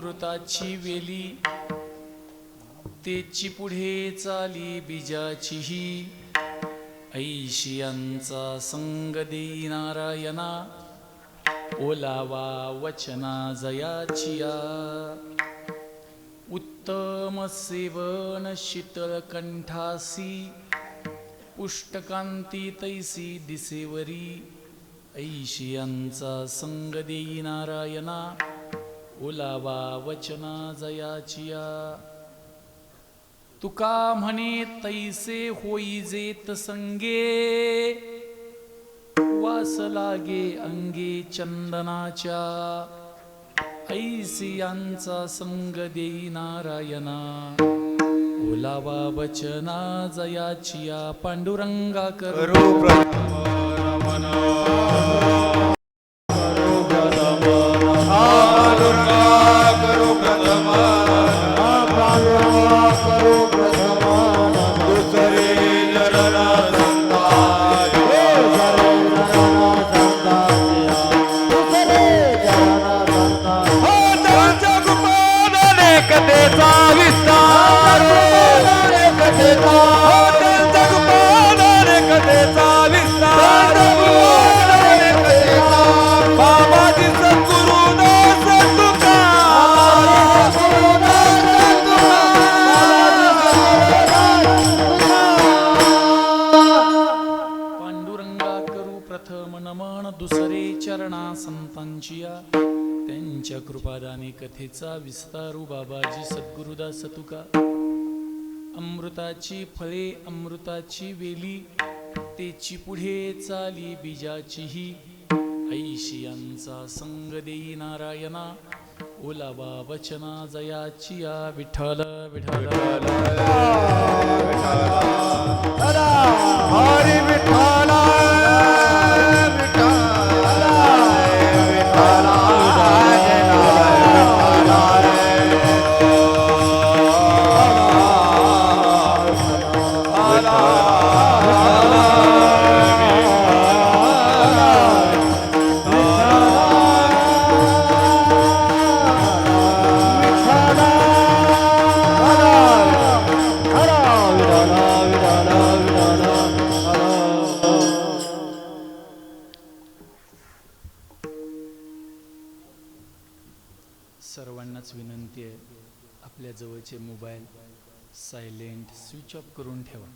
अमृताची वेली, तेची पुढे चाली बीजाचीही. ऐशियांचा संग देई नारायणा, ओलावा वचना जयाचिया. उत्तम सेवन शीतल कंठासी, पुष्टकांती तैसी दिसेवरी. ऐशियांचा संग देई नारायणा, ओलावा वचना जयाचिया. तुका म्हणे तैसे होई जेत संगे, वास लागे अंगे चंदनाच्या. ऐसियांचा संग देई नारायणा, ओलावा वचना जयाचिया. पांडुरंगा करो प्रथम नमन, दुसरे चरणा संतांचिया. त्यांच्या कृपादाने कथेचा विस्तारू बाबाजी सद्गुरुदास तुका. अमृताची फळे अमृताची वेली, तेची पुढे चाली बीजाचीही. ऐशियांचा संग देई नारायणा, ओलावा वचना जयाचिया. विठ्ठल विठ्ठल हरी विठ्ठल सर्वांनाच विनंती आहे, आपल्या जवळचे मोबाईल सायलेंट स्विच ऑफ करून ठेवा.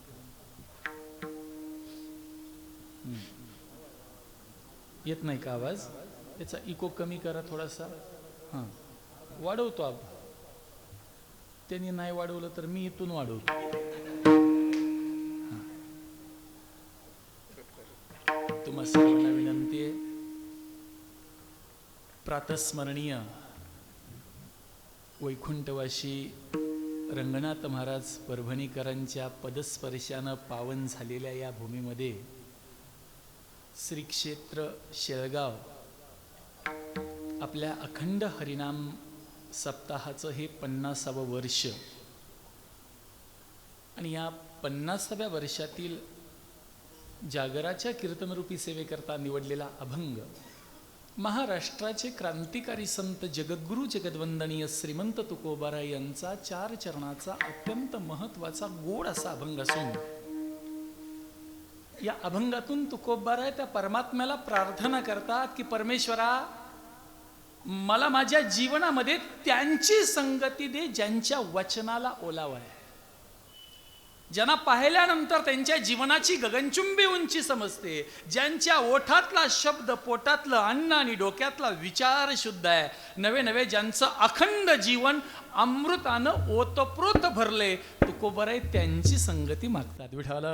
येत नाही का आवाज? त्याचा इको कमी करा थोडासा. हां, वाढवतो आपण. त्यांनी नाही वाढवलं तर मी इथून वाढवतो. तुम्हा सर्वांना विनंती आहे, प्रातस्मरणीय वैकुंठवाशी रंगनाथ महाराज परभणीकरांच्या पदस्पर्शानं पावन झालेल्या या भूमीमध्ये श्री क्षेत्र शेळगाव आपल्या अखंड हरिनाम सप्ताहाचं हे 50वे वर्ष. आणि या 50व्या वर्षातील जागराच्या कीर्तनरूपी सेवेकरता निवडलेला अभंग महाराष्ट्राचे क्रांतिकारी संत जगद्गुरु जगद्वंदनीय श्रीमंत तुकोबाराय यांचा 4 चरणाचा अत्यंत महत्त्वाचा गोड असा अभंग असून, या अभंगातून तुकोबाराय त्या परमात्म्याला प्रार्थना करतात की परमेश्वरा, मला माझ्या जीवनामध्ये त्यांची संगती दे ज्यांच्या वचनाला ओलावा आहे, ज्यांना पाहिल्यानंतर त्यांच्या जीवनाची गगनचुंबी उंची समजते, ज्यांच्या ओठातला शब्द पोटातलं अन्न आणि डोक्यातला विचार शुद्ध आहे, नवे नवे ज्यांचं अखंड जीवन अमृतानं ओतप्रोत भरले, तुकोबाराय त्यांची संगती मागतात. विठ्ठल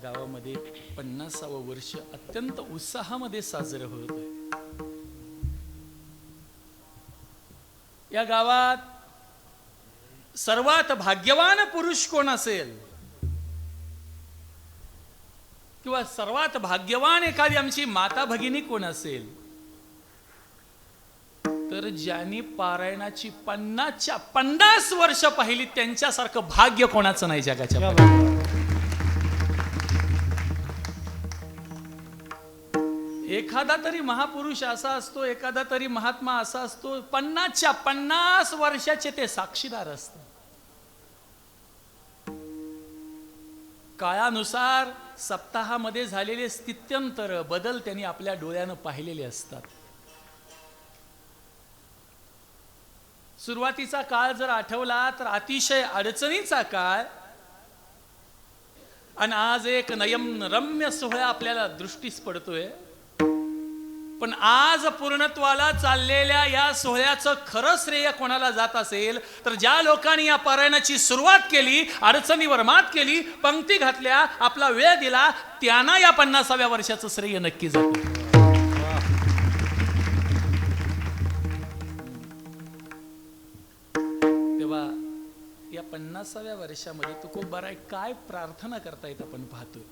गावामध्ये 50वे वर्ष अत्यंत उत्साहामध्ये साजरं होत आहे. या गावात सर्वात भाग्यवान पुरुष कोण असेल किंवा सर्वात भाग्यवान एखादी आमची माता भगिनी कोण असेल तर ज्यांनी पारायणाची 50 वर्ष पाहिली त्यांच्यासारखं भाग्य कोणाचं नाही जगाच्या. एखादा तरी महापुरुष असा असतो, एखादा तरी महात्मा असा असतो, 50 वर्षाचे ते साक्षीदार असतात. काळानुसार सप्ताहामध्ये झालेले स्थित्यंतर बदल त्यांनी आपल्या डोळ्यानं पाहिलेले असतात. सुरुवातीचा काळ जर आठवला तर अतिशय अडचणीचा काळ, आणि आज एक नयनरम्य सोहळा आपल्याला दृष्टीस पडतोय. पण आज पूर्णत्वाला चाललेल्या या सोहळ्याचं खरं श्रेय कोणाला जात असेल तर ज्या लोकांनी या पारायणाची सुरुवात केली, अडचणीवर मात केली, पंक्ती घातल्या, आपला वेळ दिला, त्यांना या 50व्या वर्षाचं श्रेय नक्की जातं. तेव्हा या 50व्या वर्षामध्ये तुकोबाराय काय प्रार्थना करतायत आपण पाहतोय.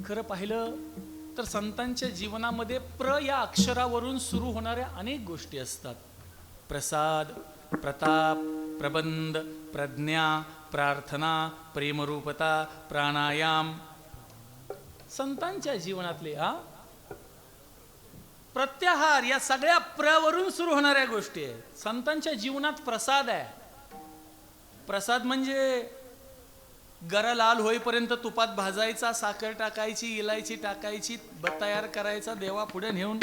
खरं पाहिलं तर संतांच्या जीवनामध्ये या अक्षरावरून सुरू होणाऱ्या अनेक गोष्टी असतात. प्रसाद, प्रताप, प्रबंध, प्रज्ञा, प्रार्थना, प्रेमरूपता, प्राणायाम, संतांच्या जीवनातले प्रत्याहार, या सगळ्या वरून सुरू होणाऱ्या गोष्टी आहेत. संतांच्या जीवनात प्रसाद आहे. प्रसाद म्हणजे गरा लाल होईपर्यंत तुपात भाजायचा, साखर टाकायची, इलायची टाकायची, तयार करायचा, देवा पुढे नेऊन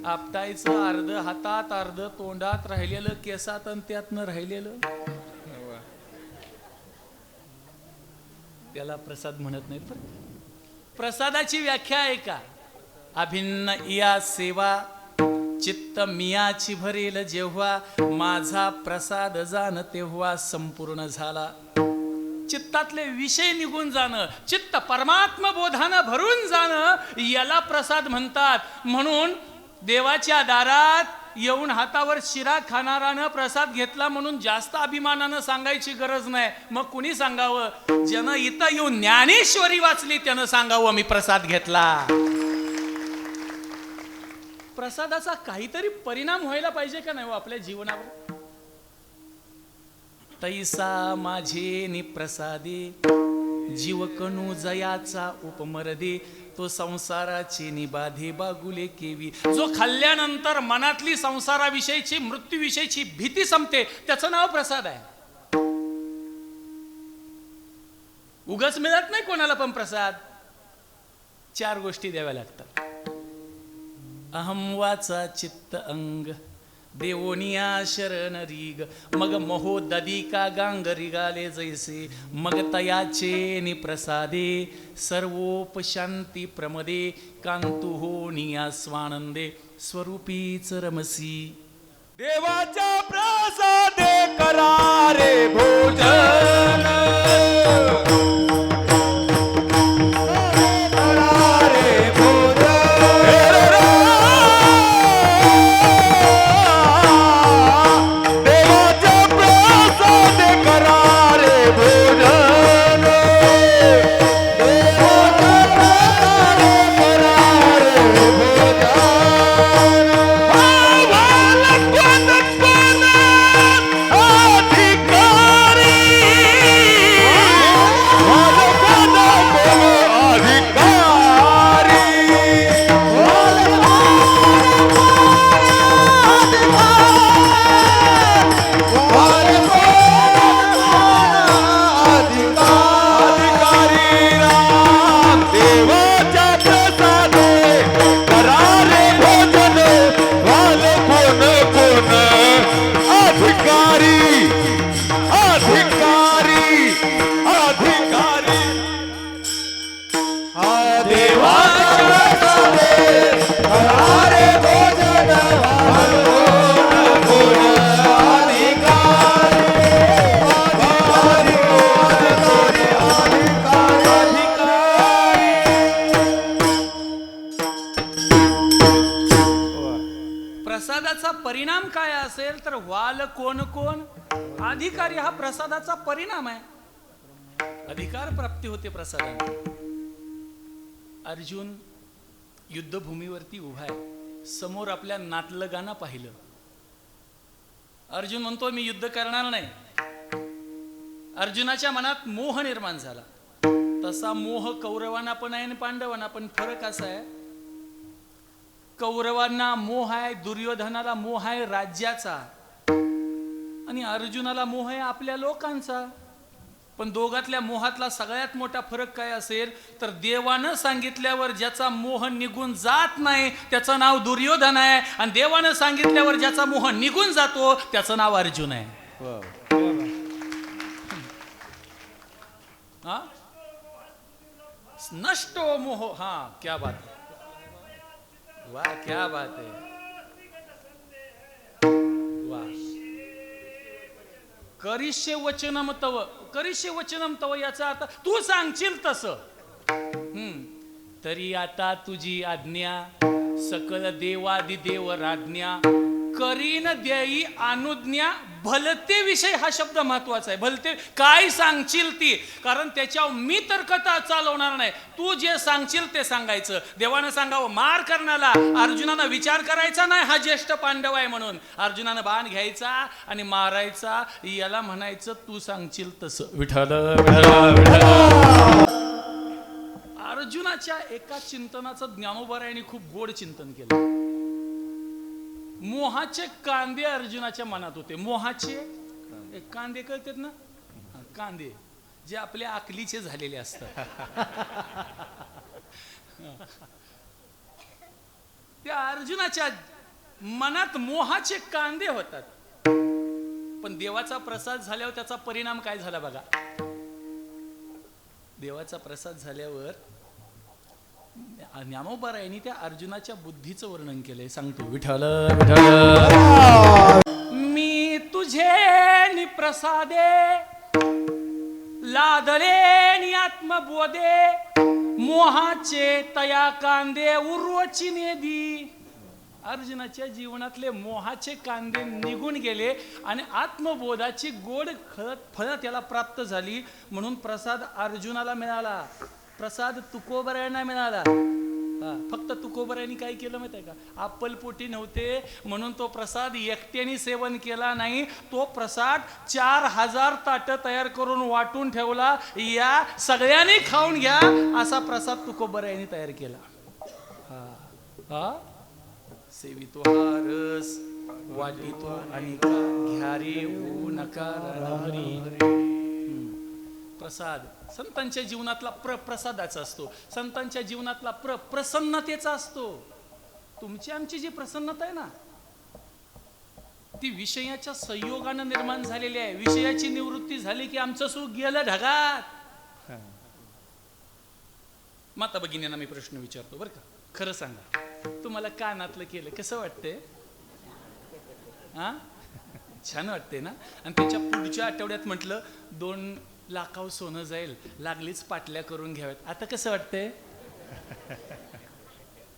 आपटायचं, अर्ध हातात, अर्ध तोंडात राहिलेलं, केसात आणि त्यातनं राहिलेलं, त्याला प्रसाद म्हणत नाहीत. प्रसादाची व्याख्या आहे का? अभिन्न इया सेवा, चित्त मियाची भरेल जेव्हा, माझा प्रसाद जाण तेव्हा संपूर्ण झाला. चित्तातले विषय निघून जाणं, चित्त परमात्मा बोधानं भरून जाणं, याला प्रसाद म्हणतात. म्हणून देवाच्या दारात येऊन हातावर शिरा खाणारानं प्रसाद घेतला म्हणून जास्त अभिमानानं सांगायची गरज नाही. मग कुणी सांगावं? ज्यानं इथं येऊन ज्ञानेश्वरी वाचली त्यानं सांगावं मी प्रसाद घेतला. प्रसादाचा काहीतरी परिणाम व्हायला पाहिजे का नाही आपल्या जीवनावर? तैसा माझे निप्रसादे, जीव कणू जयाचा उपमरदे, तो संसाराची निबाधे बागुले केवी. जो खाल्ल्यानंतर मनातली संसाराविषयीची, मृत्यूविषयीची भीती संपते, त्याचं नाव प्रसाद आहे. उगाच मिळत नाही कोणाला पण प्रसाद. 4 गोष्टी द्याव्या लागतात. अहम वाचा चित्त अंग, देवोनिया शरण रीग, मग महो ददिका गांग रिगाले जैसे, मग तयाचे निप्रसादे, सर्वोपशांती प्रमदे, कांतु होनिया स्वानंदे, स्वरूपीच रमसी. देवाच्या प्रसादे करारे भोजन, प्रसादाचा परिणाम काय असेल तर वाल कोण कोण? अधिकारी हा प्रसादाचा परिणाम आहे. अधिकार प्राप्ती होते प्रसादाने. अर्जुन युद्धभूमीवरती उभा आहे. समोर आपल्या नातलगांना पाहिलं. अर्जुन म्हणतो मी युद्ध करणार नाही. अर्जुनाच्या मनात मोह निर्माण झाला. तसा मोह कौरवांना पण आहे आणि पांडवांना पण. फरक असा आहे, कौरवांना मोह आहे, दुर्योधनाला मोह आहे राज्याचा, आणि अर्जुनाला मोह आहे आपल्या लोकांचा. पण दोघातल्या मोहातला सगळ्यात मोठा फरक काय असेल तर देवानं सांगितल्यावर ज्याचा मोह निघून जात नाही त्याचं नाव दुर्योधन आहे, आणि देवानं सांगितल्यावर ज्याचा मोह निघून जातो त्याचं नाव अर्जुन आहे. हा, नष्ट मोह. हा, क्या बात है, वाह क्या बात है, वाह. करिष्ये वचनम तव, करिष्ये वचनम तव याचा अर्थ तू सांगशील तसं. तरी आता तुझी आज्ञा, सकल देवादिदेव राज्ञा, करीन देई अनुज्ञा. भलते विषय हा शब्द महत्वाचा आहे. भलते काय सांगशील ती, कारण त्याच्यावर मी तर्कता चालवणार नाही. तू जे सांगशील ते सांगायचं. देवानं सांगावं मार करण्याला, अर्जुनानं विचार करायचा नाही हा ज्येष्ठ पांडव आहे म्हणून. अर्जुनानं बाण घ्यायचा आणि मारायचा, याला म्हणायचं तू सांगशील तसं. विठ्ठल अर्जुनाच्या एका चिंतनाचं ज्ञानोबरायांनी खूप गोड चिंतन केलं. मोहाचे कांदे अर्जुनाच्या मनात होते. मोहाचे कांदे कळतात ना, कांदे जे आपल्या आकलीचे झालेले असतात. त्या अर्जुनाच्या मनात मोहाचे कांदे होतात. पण देवाचा प्रसाद झाल्यावर त्याचा परिणाम काय झाला बघा. देवाचा प्रसाद झाल्यावर ज्ञानोबरायांनी त्या अर्जुनाच्या बुद्धीचं वर्णन केलंय. सांगतो विठ्ठल मी तुझे निप्रसादे, लादले नि आत्मबोधे, मोहाचे तया कांदे उर्वची नेदी. अर्जुनाच्या जीवनातले मोहाचे कांदे निघून गेले आणि आत्मबोधाची गोड फळं त्याला प्राप्त झाली. म्हणून प्रसाद अर्जुनाला मिळाला, प्रसाद तुकोबरायांना मिळाला. फक्त तुकोबरायांनी काय केलं माहिती आहे का, अप्पलपोटी नव्हते म्हणून तो प्रसाद एकट्याने सेवन केला नाही. तो प्रसाद 4000 ताटं तयार करून वाटून ठेवला. या सगळ्यांनी खाऊन घ्या असा प्रसाद तुकोबरायांनी तयार केला. हा, सेवितो हा रस, वाटितो आणि घ्या रे ऊ नकार. प्रसाद संतांच्या जीवनातला प्रसादाचा असतो. संतांच्या जीवनातला प्रसन्नतेचा असतो. तुमची आमची जी प्रसन्नता आहे ना ती विषयाच्या संयोगानं निर्माण झालेली आहे. विषयाची निवृत्ती झाली की आमचं सुख गेलं ढगात. माता भगिनींना मी प्रश्न विचारतो बरं का, खरं सांगा, तुम्हाला कानातलं केलं कसं वाटतंय? हा, छान वाटते ना. आणि त्याच्या पुढच्या आठवड्यात म्हटलं 2 लाखावर सोनं जाईल, लागलीच पाटल्या करून घ्याव्यात. आता कसं वाटतंय?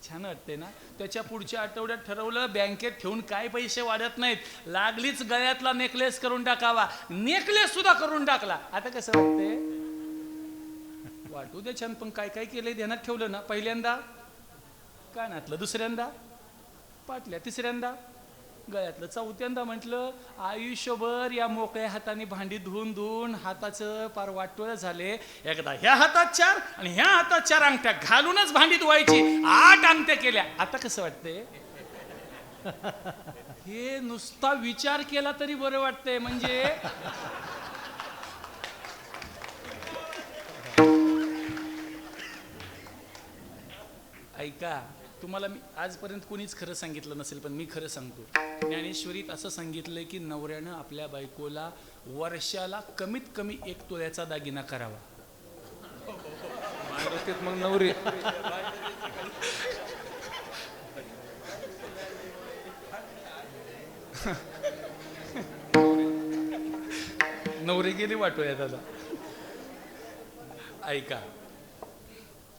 छान वाटते ना. त्याच्या पुढच्या आठवड्यात ठरवलं बँकेत ठेवून काय पैसे वाढत नाहीत, लागलीच गळ्यातला नेकलेस करून टाकावा. नेकलेस सुद्धा करून टाकला. आता कसं वाटतंय? वाटू दे छान, पण काय काय केलंय ध्यानात ठेवलं ना. पहिल्यांदा कानातलं, दुसऱ्यांदा पाटल्या, तिसऱ्यांदा गळ्यातलं, चौथ्यांदा म्हटलं आयुष्यभर या मोकळ्या हाताने भांडी धुवून धुवून हाताचं पार वाटोळ झाले. एकदा ह्या हातात 4 आणि ह्या हातात 4 अंगठ्या घालूनच भांडी धुवायची. 8 अंगठ्या केल्या. आता कसं वाटतंय? हे नुसता विचार केला तरी बरं वाटतंय. म्हणजे ऐका, तुम्हाला मी आजपर्यंत कोणीच खरं सांगितलं नसेल पण मी खरं सांगतो. ज्ञानेश्वरीत असं सांगितलंय की नवऱ्यानं आपल्या बायकोला वर्षाला कमीत कमी 1 तोळ्याचा दागिना करावा. मग नवरी नवरी गेली वाटूया दादा. ऐका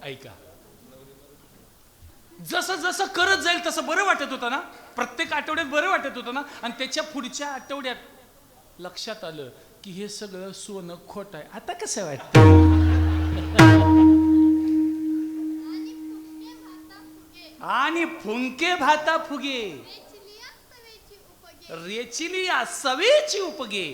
ऐका, जसं जसं करत जाईल तसं बरं वाटत होतं ना. प्रत्येक आठवड्यात बरं वाटत होतं ना. आणि त्याच्या पुढच्या आठवड्यात लक्षात आलं की हे सगळं सोनं खोट आहे. आता कसं वाटतं? आणि फुंके भाता फुगे रेचिलिया सवेची उपगे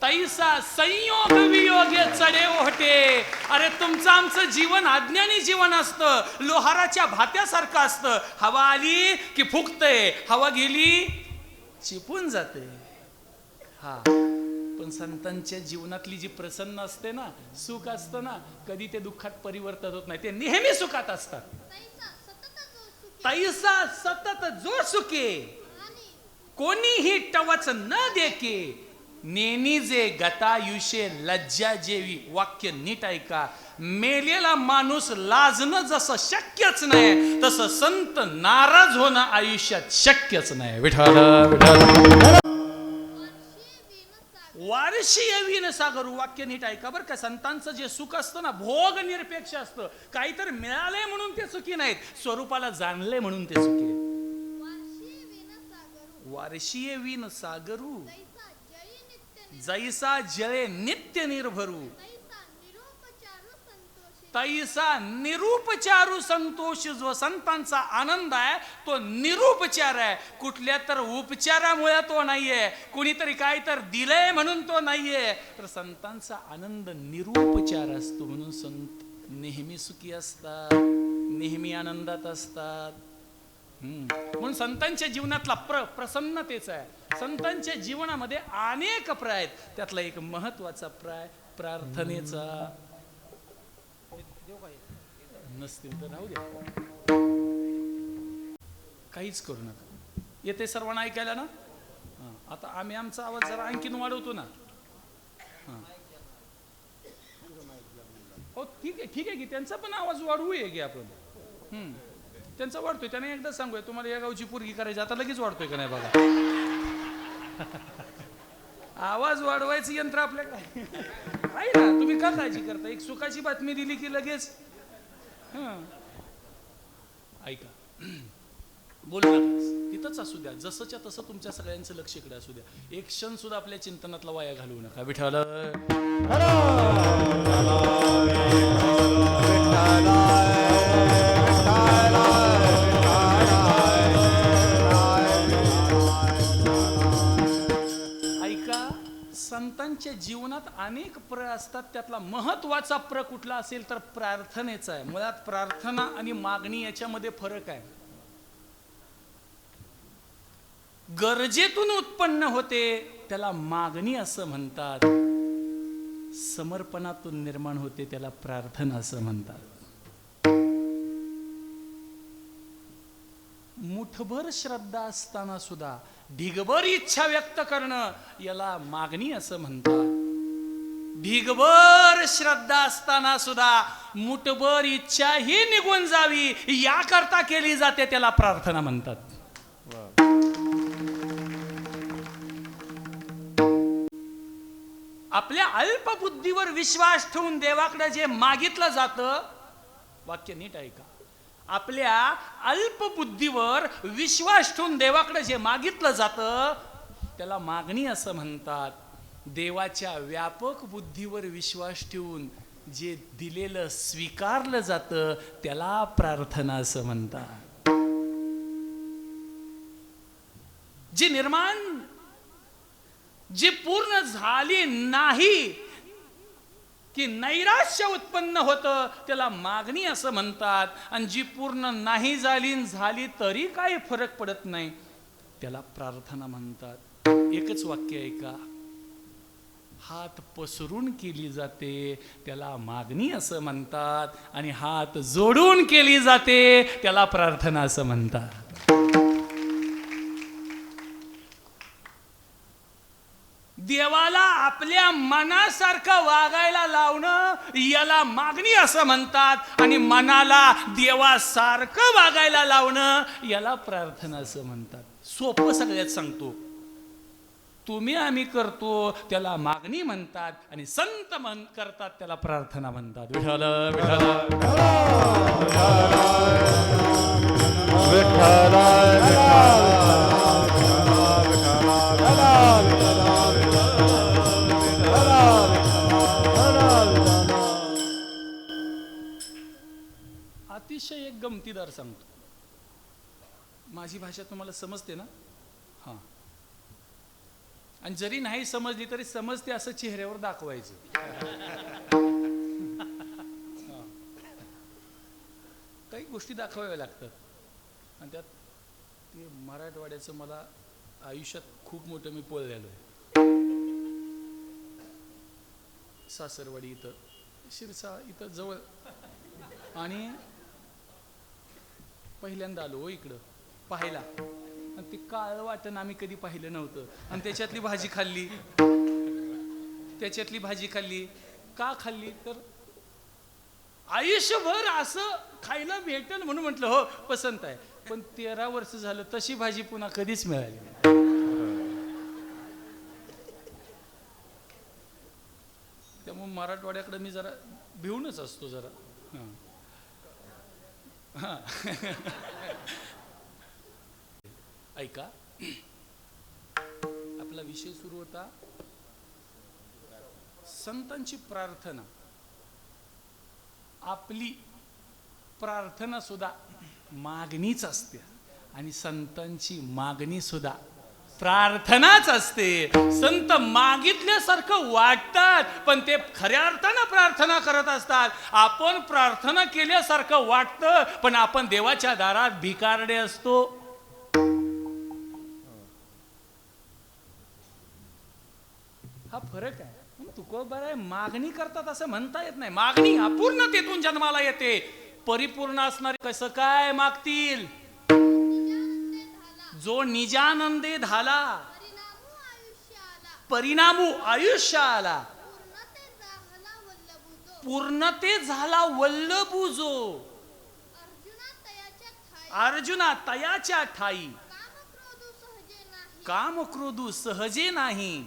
तैसा संयोग वियोगे चढे ओहटे. अरे तुमचं आमचं जीवन अज्ञानी जीवन असतं, लोहाराच्या भात्यासारखं असतं. हवा आली की फुकतय, हवा गेली चिपून जाते. हा, पण संतांच्या जीवनातली जी प्रसन्न असते ना, सुख असतं ना, कधी ते दुःखात परिवर्तन होत नाही, ते नेहमी सुखात असतात. तैसा सतत जो सुखे कोणीही टवच न देके, नेनी जे गतायुषे लज्जा जेवी. वाक्य नीट ऐका. मेलेला माणूस लाजणं जसं शक्यच नाही, तसं संत नाराज होणं आयुष्यात शक्यच नाही. विठाल विठाल. वारशी येवीन सागर. वाक्य नीट ऐका बरं का. संतांचं जे सुख असतं ना, भोग निरपेक्ष असतं. काहीतरी मिळालंय म्हणून ते सुखी नाहीत, स्वरूपाला जाणले म्हणून ते सुखी आहेत. वारशी येवीन सागरू जैसा जळे नित्य निर्भरू. तैसा निरुपचारू संतोष. जो संतांचा आनंद आहे तो निरुपचार आहे. कुठल्या तर उपचारामुळे तो नाहीये, कुणीतरी काय तर दिलंय म्हणून तो नाहीये. तर संतांचा आनंद निरुपचार असतो. म्हणून संत नेहमी सुखी असतात, नेहमी आनंदात असतात. म्हणून संतांच्या जीवनातला प्रसन्नतेचा आहे. संतांच्या जीवनामध्ये अनेक प्राय आहेत, त्यातला एक महत्वाचा प्राय प्रार्थनेचा. नसतील तर राहू द्या, काहीच करू नका. येते सर्वांना ऐकायला ना. आता आम्ही आमचा आवाज जरा आणखीन वाढवतो ना. हो ठीक आहे, ठीक आहे की त्यांचा पण आवाज वाढवूया की आपण. त्यांचा वाढतोय, त्याने एकदा सांगूया तुम्हाला या गावची पोरगी करायची, आता लगेच वाढतोय का नाही बघा. आवाज वाढवायचं यंत्र आपल्याकडे आहे ना. तुम्ही का काळजी करता? एक सुखाची बातमी दिली की लगेच ऐका. बोलू नका, तिथंच असू द्या, जसंच्या तसं तुमच्या सगळ्यांचं लक्ष इकडे असू द्या. एक क्षण सुद्धा आपल्या चिंतनातला वाया घालवू नका. विठाल ऐका. संतांच्या जीवनात अनेक प्र असतात, त्यातला महत्वाचा प्र कुठला असेल तर प्रार्थनेचा आहे. मुळात प्रार्थना आणि मागणी याच्यामध्ये फरक आहे. गरजेतून उत्पन्न होते त्याला मागणी असं म्हणतात, समर्पणातून निर्माण होते त्याला प्रार्थना असं म्हणतात. मुठभर श्रद्धा असताना सुद्धा ढिगभर इच्छा व्यक्त करणं याला मागणी असं म्हणतात. ढिगभर श्रद्धा असताना सुद्धा मुठभर इच्छा ही निघून जावी याकरता केली जाते त्याला प्रार्थना म्हणतात. आपल्या अल्पबुद्धीवर विश्वास ठेवून देवाकडे जे मागितलं जातं, वाक्य नीट ऐका, आपल्या अल्पबुद्धीवर विश्वास ठेवून देवाकडे जे मागितलं जातं त्याला मागणी असं म्हणतात. देवाच्या व्यापक बुद्धीवर विश्वास ठेवून जे दिलेलं स्वीकारलं जातं त्याला प्रार्थना असं म्हणतात. जी निर्माण जी पूर्ण झाली नाही की नैराश्य उत्पन्न होतं त्याला मागणी असं म्हणतात. आणि जी पूर्ण नाही झाली तरी काही फरक पडत नाही त्याला प्रार्थना म्हणतात. एकच वाक्य आहे का, हात पसरून केली जाते त्याला मागणी असं म्हणतात, आणि हात जोडून केली जाते त्याला प्रार्थना असं म्हणतात. देवाला आपल्या मनासारखं वागायला लावणं याला मागणी असं म्हणतात, आणि मनाला देवासारखं वागायला लावणं याला प्रार्थना असं म्हणतात. सोपं सगळ्यात सांगतो, तुम्ही आम्ही करतो त्याला मागणी म्हणतात, आणि संत करतात त्याला प्रार्थना म्हणतात. विठ्ठल विठ्ठल पंक्तीदार सांगतो. माझी भाषा तुम्हाला समजते ना? हां. आणि जरी नाही समजली तरी समजते असं चेहऱ्यावर दाखवायचं. हां. काही गोष्टी दाखवाव्या लागतात. आणि त्यात ते मराठवाड्याचं मला आयुष्यात खूप मोठं मी पोळलेलो आहे. सासरवाडी इथं, शिरसा इथं जवळ. आणि पहिल्यांदा आलो हो इकडं पाहायला. आणि ते काळं वाटण आम्ही कधी पाहिलं नव्हतं. आणि त्याच्यातली भाजी खाल्ली. का खाल्ली तर आयुष्यभर असं खायला भेटेल म्हणून म्हटलं हो पसंत आहे. पण 13 वर्ष झालं तशी भाजी पुन्हा कधीच मिळाली नाही. त्यामुळे मराठवाड्याकडे मी जरा भिवूनच असतो जरा. हां. ऐका, आपला विषय सुरू होता संतांची प्रार्थना. आपली प्रार्थना सुद्धा मागणीच असते आणि संतांची मागणी सुद्धा प्रार्थनाच असते. संत मागितल्यासारखं वाटतात पण ते खऱ्या अर्थानं प्रार्थना करत असतात. आपण प्रार्थना केल्यासारखं वाटतं पण आपण देवाच्या दारात भिकारडे असतो. हा फरक आहे. तुकोबाराय आहे, मागणी करतात असं म्हणता येत नाही. मागणी अपूर्णतेतून जन्माला येते. परिपूर्ण असणारे कसं काय मागतील? जो निजानंदे झाला, परिणामू आयुष्य आला, पूर्णते झाला वल्लभू जो. अर्जुना तयाच्या ठाई काम क्रोधू सहजे नाही,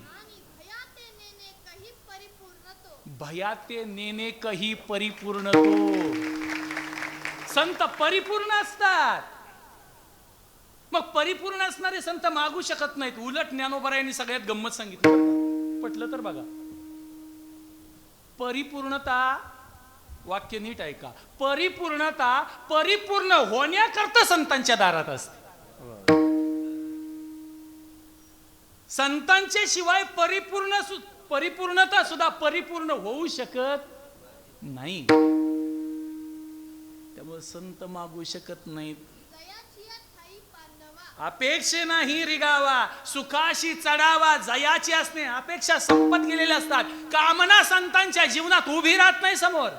भयाते नेने कही परिपूर्ण तो. संत परिपूर्ण असतात. मग परिपूर्ण असणारे संत मागू शकत नाहीत. उलट ज्ञानोबरायांनी सगळ्यात गंमत सांगितलं, पटलं तर बघा. परिपूर्णता, वाक्य नीट ऐका, परिपूर्णता परिपूर्ण होण्याकरता संतांच्या दारात असते. संतांच्या शिवाय परिपूर्णता सुद्धा परिपूर्ण होऊ शकत नाही. त्यामुळे संत मागू शकत नाहीत. अपेक्षे नाही रिगावा, सुखाशी चढावा, जयाची असणे. अपेक्षा संपत गेलेल्या असतात. कामना संतांच्या जीवनात उभी राहत नाही समोर.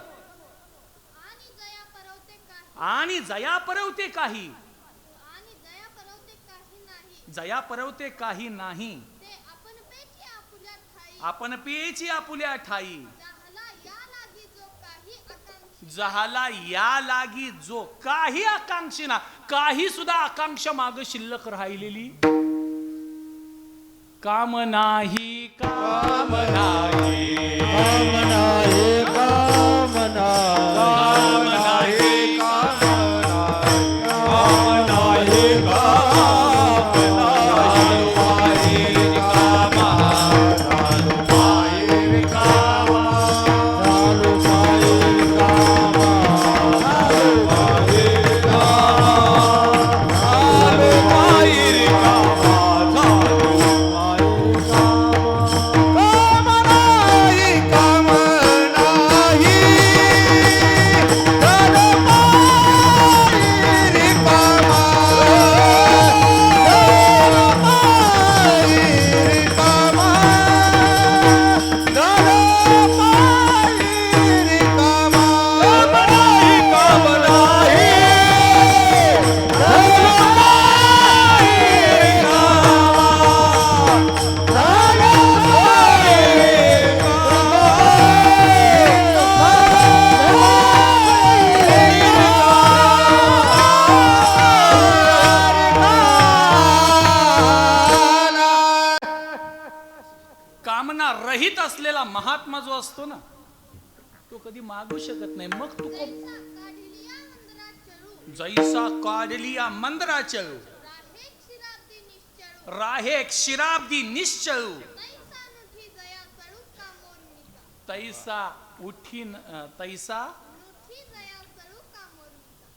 आणि जया परवते काही, जया परवते काही नाही. आपण पेची आपुल्या ठाई, जहाला या लागी जो काही आकांक्षीना. काही सुद्धा आकांक्षा माग शिल्लक राहिलेली काम नाही, काम नाही, काम नाही, काम नाही, काम नाही, रहित असलेला महात्मा जो असतो ना, तो कधी मागू शकत नाही. मग तू जैसा काढलिया मंदराचळू, राहे क्षीराब्दी निश्चळू, तैसा उठीन तैसा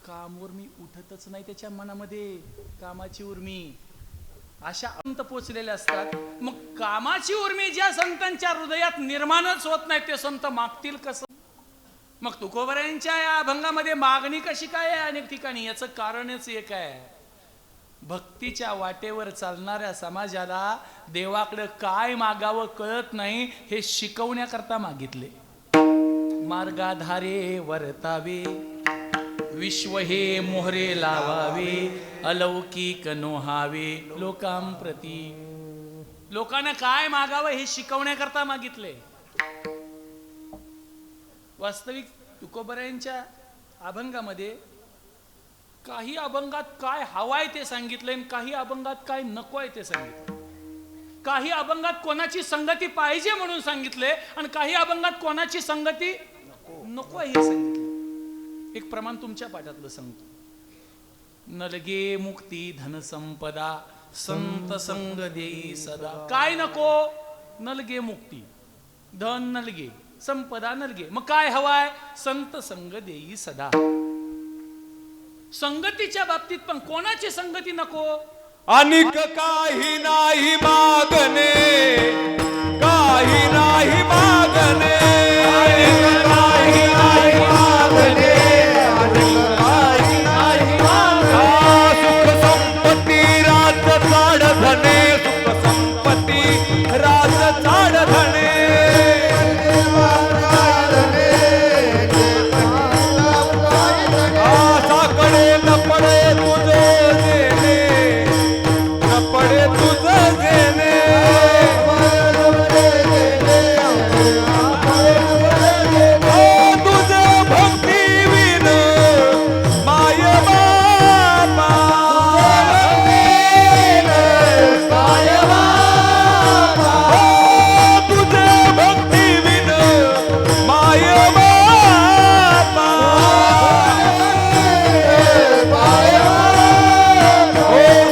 काम उर्मी उठतच नाही त्याच्या मनामध्ये, कामाची उर्मी. अशा अंत पोचलेले असतात. मग कामाची उर्मी ज्या संतांच्या हृदयात निर्माणच होत नाही ते संत मागतील कसं? मग तुकोबरायांच्या या अभंगामध्ये मागणी कशी काय आहे अनेक ठिकाणी? याचं कारणच एक आहे, भक्तीच्या वाटेवर चालणाऱ्या समाजाला देवाकडे काय मागावं कळत नाही हे शिकवण्याकरता मागितले. मार्गाधारे वर्तावे, विश्व हे मोहरे लावावे, अलौकिक नोहावे लोकांप्रती. लोकांना काय मागावं हे शिकवण्याकरता मागितले. वास्तविक तुकोबरायांच्या अभंगामध्ये काही अभंगात काय हवाय ते सांगितलंय, काही अभंगात काय नको आहे ते सांगितलं. काही अभंगात कोणाची संगती पाहिजे म्हणून सांगितले आणि काही अभंगात कोणाची संगती नको आहे हे सांगितले. एक प्रमाण तुमच्या पाठातलं सांगतो. नलगे मुक्ती धनसंपदा, संत संग देई सदा. काय नको? नलगे मुक्ती, धन नलगे, संपदा नलगे. मग काय हवाय? संत संग देई सदा. संगतीच्या बाबतीत पण कोणाची संगती नको? अनिक काही नाही मागणे, काही नाही मागणे, अनिक काही नाही मागणे, अनिक काही नाही मागणे. सुख संपत्ती राज चाड धने, सुख संपत्ती राज चाड धने. आसाकडे न पडे तुझे देणे, न पडे तुझे देणे. तुझे भक्ती विन माय बापा, तुझे भक्ती विन माय बापा.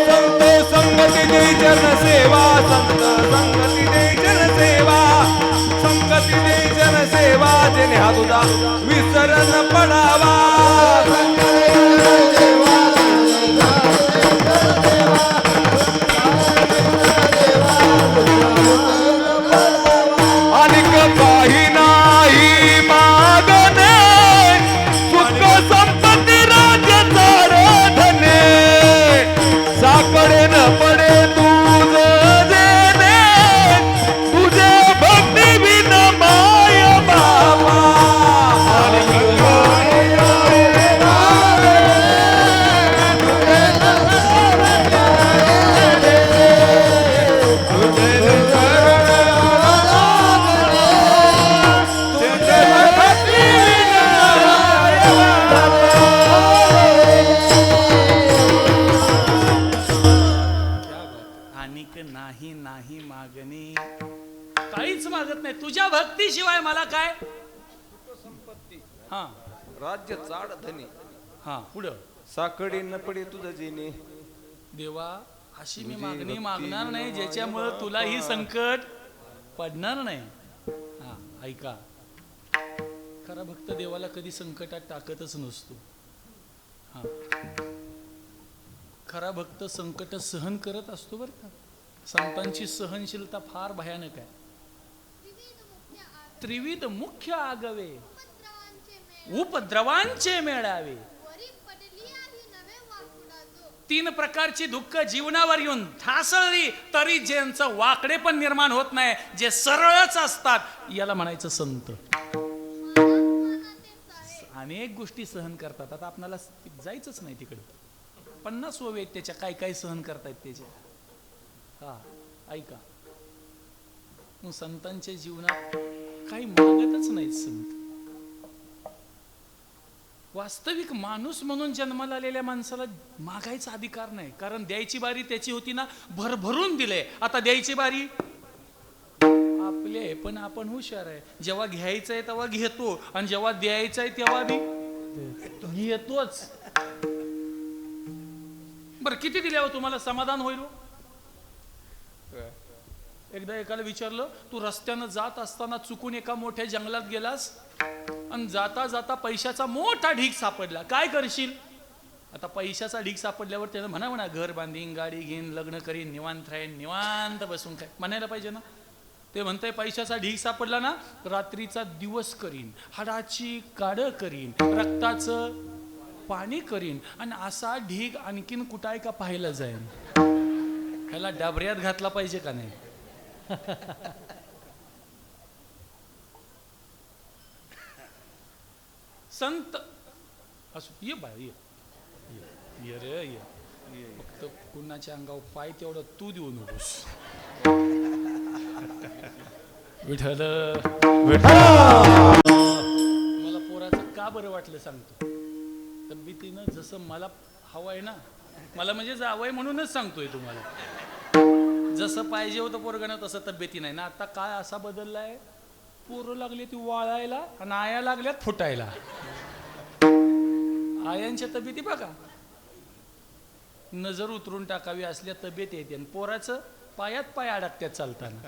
संत संगती दे जनसेवा, संत संगती दे जनसेवा, संगती दे जनसेवा. जेणे हा तुझा विसरण पडावा. अनिक काही नाही मागणे, सुख संपत्ती राज्य चाड धने. साकडे न पडे तुझ देणे, तुझे भक्ती विन माय बाबा. अनिक नाही नाही मागणे, काहीच मागत नाही. तुझ्या भक्तीशिवाय मला काय? हा राज्य चाड धनी, हा पुढं. साकडे न पडे तुझं जेणे. देवा अशी मी मागणी मागणार नाही ज्याच्यामुळं तुलाही संकट पडणार नाही. हा ऐका, खरा भक्त देवाला कधी संकटात टाकतच नसतो. हा खरा भक्त संकट सहन करत असतो बरं का. संतांची सहनशीलता फार भयानक आहे. त्रिविध मुख्य आगवे, उपद्रवांचे मेळावे. तीन प्रकारची दुःख जीवनावर येऊन ठासळली तरी ज्यांचं वाकडे पण निर्माण होत नाही, जे सरळच असतात, याला म्हणायचं संत. अनेक गोष्टी सहन करतात. आता आपल्याला जायचंच नाही तिकडे. 50 ओवे आहेत त्याच्या, काय काय सहन करतायत त्याच्या. हा ऐका, मग संतांच्या जीवनात काही मागतच नाहीत संत. वास्तविक माणूस म्हणून जन्माला आलेल्या माणसाला मागायचा अधिकार नाही, कारण द्यायची बारी त्याची होती ना, भरभरून दिले. आता द्यायची बारी आपली आहे, पण आपण हुशार आहे. जेव्हा घ्यायचं आहे तेव्हा घेतो, आणि जेव्हा द्यायचं आहे तेव्हा बी घेतोच. बरं किती दिल्यावर तुम्हाला समाधान होईल? एकदा एकाला विचारलं, तू रस्त्यानं जात असताना चुकून एका मोठ्या जंगलात गेलास आणि जाता जाता पैशाचा मोठा ढीग सापडला, काय करशील? आता पैशाचा ढीग सापडल्यावर त्यानं म्हणा घर बांधीन, गाडी घेईन, लग्न करीन, निवांत राहीन, निवांत बसून काय म्हणायला पाहिजे ना. ते म्हणतंय पैशाचा ढीग सापडला ना, रात्रीचा दिवस करीन, हाडाची काढ करीन, रक्ताचं पाणी करीन, आणि असा ढीग आणखीन कुठं आहे का पाहायला जाईन. ह्याला डाबऱ्यात घातला पाहिजे का नाही. संत असो, ये बाय ये ये रे ये, फक्त कुणाच्या अंगावर पाय तेवढं तू देऊ नकोस. विठ्ठल मला पोराचं का बरं वाटलं सांगतो. तब्येतीनं जसं मला हवं आहे ना, मला म्हणजे जावंय म्हणूनच सांगतोय तुम्हाला. जसं पाहिजे होतं पोरगणं तसं तब्येती नाही ना. आता काय असा बदललाय, पोरं लागली ती वाळायला आणि आया लागल्यात फुटायला. आयांच्या तब्येती बघा, नजर उतरून टाकावी असल्या तब्येत येते, आणि पोराचं पायात पाय अडकत्यात चालताना.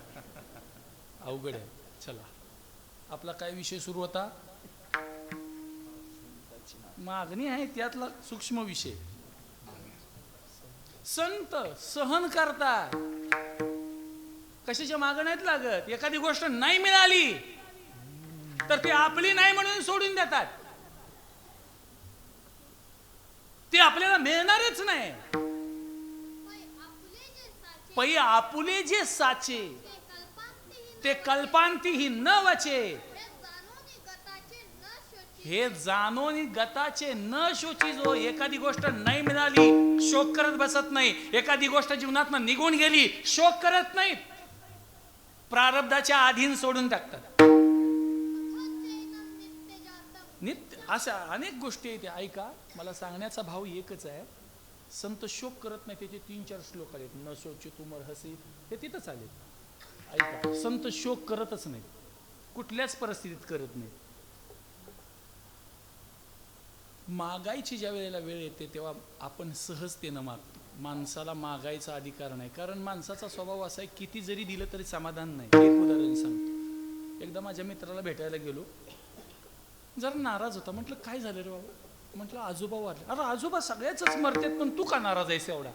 अवघड आहे. चला, आपला काय विषय सुरू होता. मागणी आहे त्यातला सूक्ष्म विषय. संत सहन करतात, कशाच्या मागं नाहीत लागत. एखादी गोष्ट नाही मिळाली तर ती आपली नाही म्हणून सोडून देतात. ती आपल्याला मिळणारच नाही. पै आपुले जे साचे ते कल्पांतीही न वाचे, हे जाणून गताचे न शोची. जो एखादी गोष्ट नाही मिळाली शोक करत बसत नाही, एखादी गोष्ट जीवनात निघून गेली शोक करत नाहीत, प्रारब्धाच्या अधीन सोडून टाकतात. नित्य अशा अनेक गोष्टी आहेत. ऐका, मला सांगण्याचा भाव एकच आहे. संत शोक करत नाही, त्याचे 3-4 श्लोक आहेत. न शोचे तुमर हसी, ते तिथंच आले. ऐका, संत शोक करतच नाही, कुठल्याच परिस्थितीत करत नाही. मागायची ज्या वेळेला वेळ येते तेव्हा आपण सहजतेनं मागतो. माणसाला मागायचा अधिकार नाही, कारण माणसाचा स्वभाव असा आहे, किती जरी दिलं तरी समाधान नाही. एक उदाहरण सांगतो. एकदा माझ्या मित्राला भेटायला गेलो, जरा नाराज होता. म्हटलं काय झालं रे बाबा. म्हटलं आजोबा वारले. अरे आजोबा सगळ्याच मरतात, पण तू का नाराज आहेस एवढा.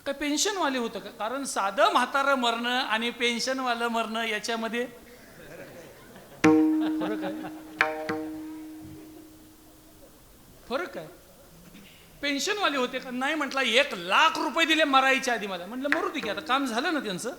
काय पेन्शनवाले होतं का. कारण साधं म्हातारं मरणं आणि पेन्शनवालं मरणं याच्यामध्ये फरक आहे. फरक आहे. पेन्शनवाले होते का नाही. म्हटलं 1,00,000 रुपये दिले मरायच्या आधी मला. म्हटलं मरू दे की, आता काम झालं ना त्यांचं.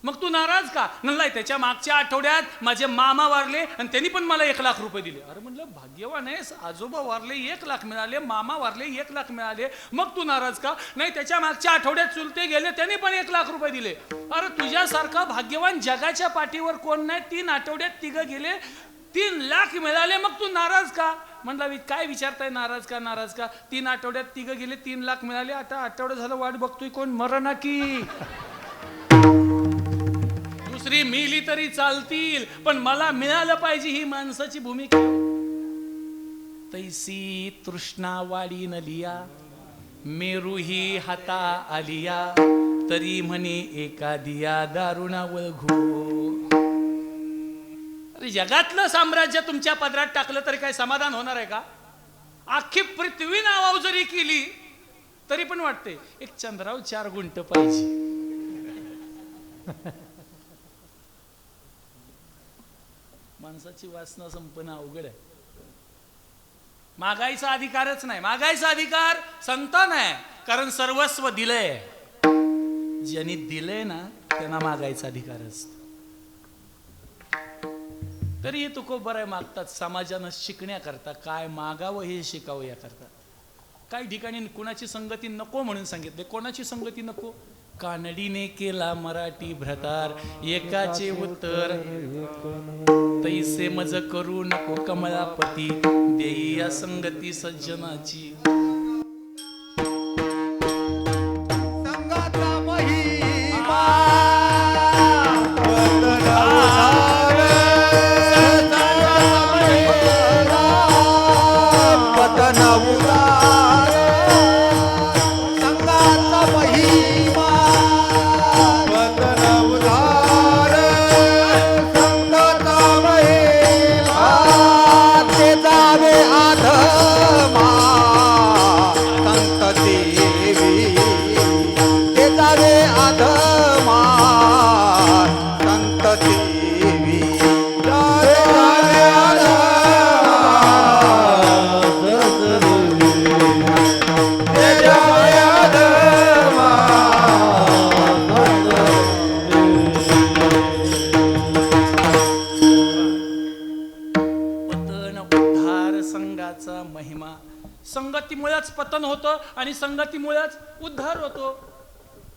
मग तू नाराज का. नाही, त्याच्या मागच्या आठवड्यात माझे मामा वारले आणि त्यांनी पण मला 1,00,000 रुपये दिले. अरे म्हटलं भाग्यवान आहेस, आजोबा वारले 1,00,000 मिळाले, मामा वारले 1,00,000 मिळाले, मग तू नाराज का. नाही, त्याच्या मागच्या आठवड्यात चुलते गेले, त्यांनी पण 1,00,000 रुपये दिले. अरे तुझ्यासारखा भाग्यवान जगाच्या पाठीवर कोण नाही. 3 आठवड्यात तिघं गेले, 3,00,000 मिळाले, मग तू नाराज का. म्हटलं काय विचारताय, नाराज का नाराज का. 3 आठवड्यात तिघं गेले, 3,00,000 मिळाले. आता आठवडा झालं वाट बघतोय, कोण मरणा की. दुसरी मिली तरी चालतील, पण मला मिळालं पाहिजे, ही माणसाची भूमिका. तैसी तृष्णा वाढी न लिया, मेरू ही हाता आलिया, तरी म्हणे एखादिया दारुणा वळघू. अरे जगातलं साम्राज्य तुमच्या पदरात टाकलं तरी काय समाधान होणार आहे का. अख्खी पृथ्वी नावाव जरी केली तरी पण वाटते एक चंद्राव 4 गुंट पाहिजे. माणसाची वासना संपणं अवघड आहे. मागायचा अधिकारच नाही. मागायचा अधिकार संतान आहे, कारण सर्वस्व दिलंय. ज्यांनी दिलंय ना त्यांना मागायचा अधिकार असतो. तरी हे तुकोबर आहे, मागतात समाजानं शिकण्याकरता. काय मागावं हे शिकावं याकरता. काही ठिकाणी कुणाची संगती नको म्हणून सांगितले. कोणाची संगती नको. कानडीने केला मराठी भ्रतार, एकाचे उत्तर तैसे मज करू नको कमलापती, देई या संगती सज्जनाची. जावे आध होतं आणि संगतीमुळेच उद्धार होतो.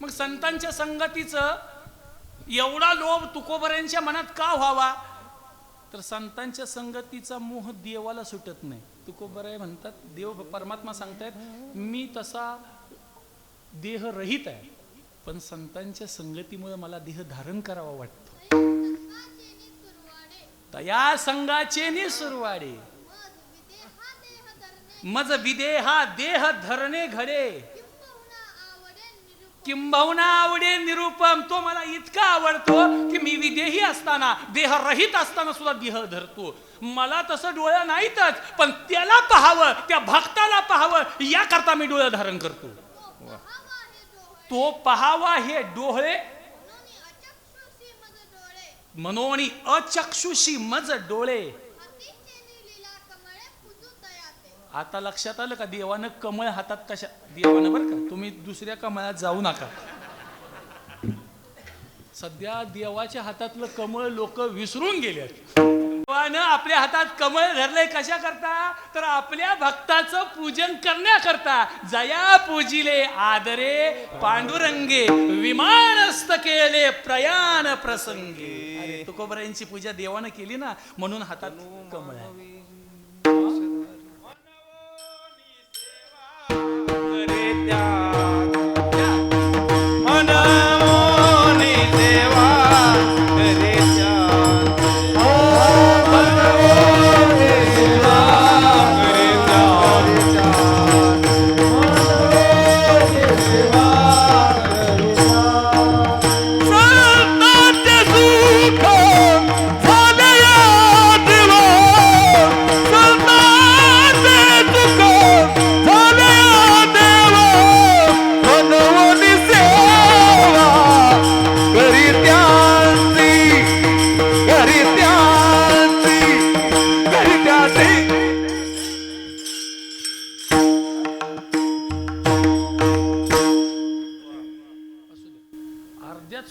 मग संतांच्या संगतीचं एवढा लोभ तुकोबऱ्यांच्या मनात का व्हावा? तर संतांच्या संगतीचा मोह देवाला सुटत नाही. तुकोबराय म्हणतात, देव परमात्मा सांगतायत मी तसा देह रहित आहे, पण संतांच्या संगतीमुळे मला देह धारण करावा वाटतो. तया संगाचे नि सुरवाडे मज विदेहा देह धरणे घडे किंबहुना आवडे निरुपम. तो मला इतका आवडतो की मी विदेही असताना देह रहित असताना सुद्धा देह धरतो. मला तसं डोळ्या नाहीतच, पण त्याला पाहावं, त्या भक्ताला पाहावं याकरता मी डोळे धारण करतो. तो पाहावा हे डोळे मनोनी अचक्षुषी मज डोळे. आता लक्षात आलं का देवानं कमळ हातात कशा देवानं बरं का, तुम्ही दुसऱ्या कमळात जाऊ नका. सध्या देवाच्या हातातलं कमळ लोक विसरून गेले. देवानं आपल्या हातात कमळ धरलंय कशा करता? तर आपल्या भक्ताचं पूजन करण्याकरता. जया पूजिले आदरे पांडुरंगे विमानस्त केले प्रयाण प्रसंगे. तुकोबरायांची पूजा देवानं केली ना, म्हणून हातात कमळ आहे.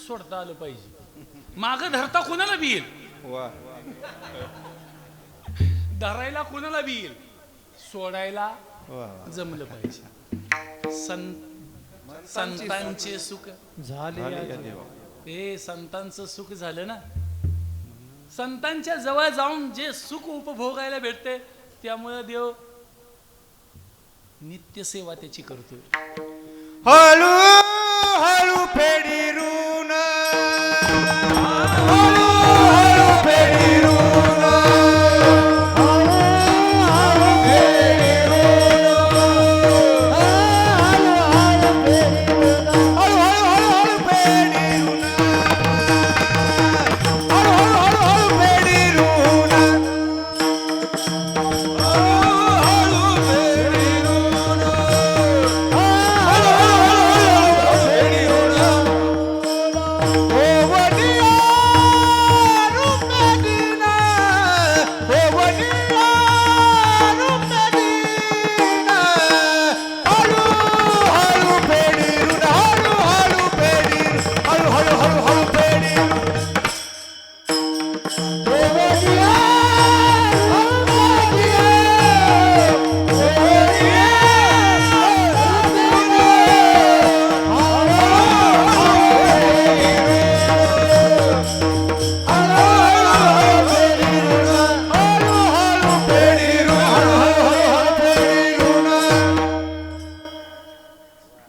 सोडता आलं पाहिजे. माग धरता कोणाला बी येईल, धरायला कोणाला बी येईल, सोडायला जमलं पाहिजे. संतांचे सुख झाले. हे संतांचं सुख झालं ना, संतांच्या जवळ जाऊन जे सुख उपभोगायला भेटते त्यामुळे देव नित्य सेवा त्याची करतोय. हळू हळू फेडी रून, हळू हळू फेडी रून, हळू फेडी रून, हळू फेडी रून, हळू फेडी रून,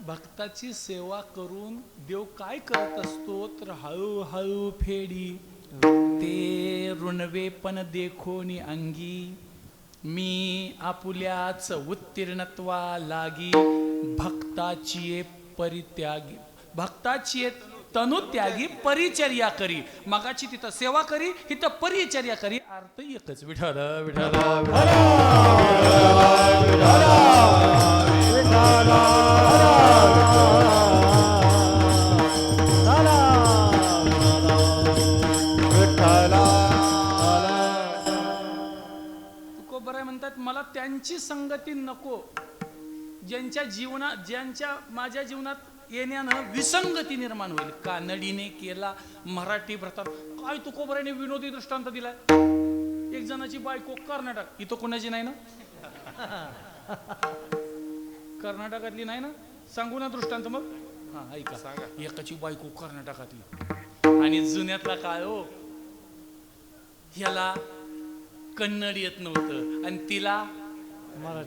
भक्ताची सेवा करून देव काय करत असतो तर हळूहळू फेडी ते ऋणवे पण देखोनी अंगी. मी आपुल्याच उत्तीर्णत्वा लागी भक्ताची परित्यागी, भक्ताची तनुत्यागी परिचर्या करी. मगाची तिथं सेवा करी, इथं परिचर्या करी, अर्थ एकच. विठ्ठल विठ्ठल तुकोबराय म्हणतात मला त्यांची संगती नको ज्यांच्या माझ्या जीवनात येण्यानं विसंगती निर्माण होईल. कानडीने केला मराठी प्रताप. काय तुकोबरायने विनोदी दृष्टांत दिलाय. एक जणाची बायको कर्नाटक, इथं कोणाची नाही ना. कर्नाटकातली नाही ना? सांगू ना दृष्टांत मग? हा ऐका. सांगा. एकाची बायको कर्नाटकातली आणि जुन्यातला काळ हो, ह्याला कन्नड येत नव्हतं आणि तिला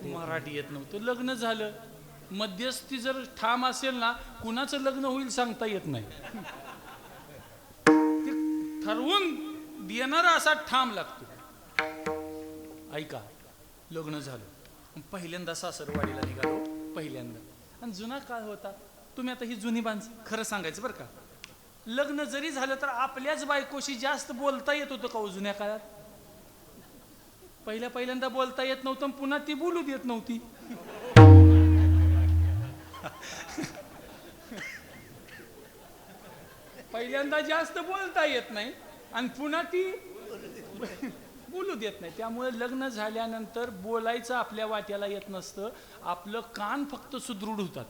मराठी येत नव्हतं. लग्न झालं. मध्यस्थी जर ठाम असेल ना, कुणाचं लग्न होईल सांगता येत नाही. ते ठरवून देणारा असा ठाम लागतो. ऐका, लग्न झालं. पहिल्यांदा सासरवाडीला निघालो, पहिल्यांदा. आणि जुना काळ होता. तुम्ही आता ही जुनी माणसं, खरं सांगायचं बरं का, लग्न जरी झालं तर आपल्याच बायकोशी जास्त बोलता येत होतं का हो जुन्या काळात? पहिल्यांदा बोलता येत नव्हतं, पुन्हा ती बोलू देत नव्हती. पहिल्यांदा जास्त बोलता येत नाही आणि पुन्हा ती बोलू देत नाही. त्यामुळे लग्न झाल्यानंतर बोलायचं आपल्या वाट्याला येत नसतं. आपलं कान फक्त सुदृढ होतात.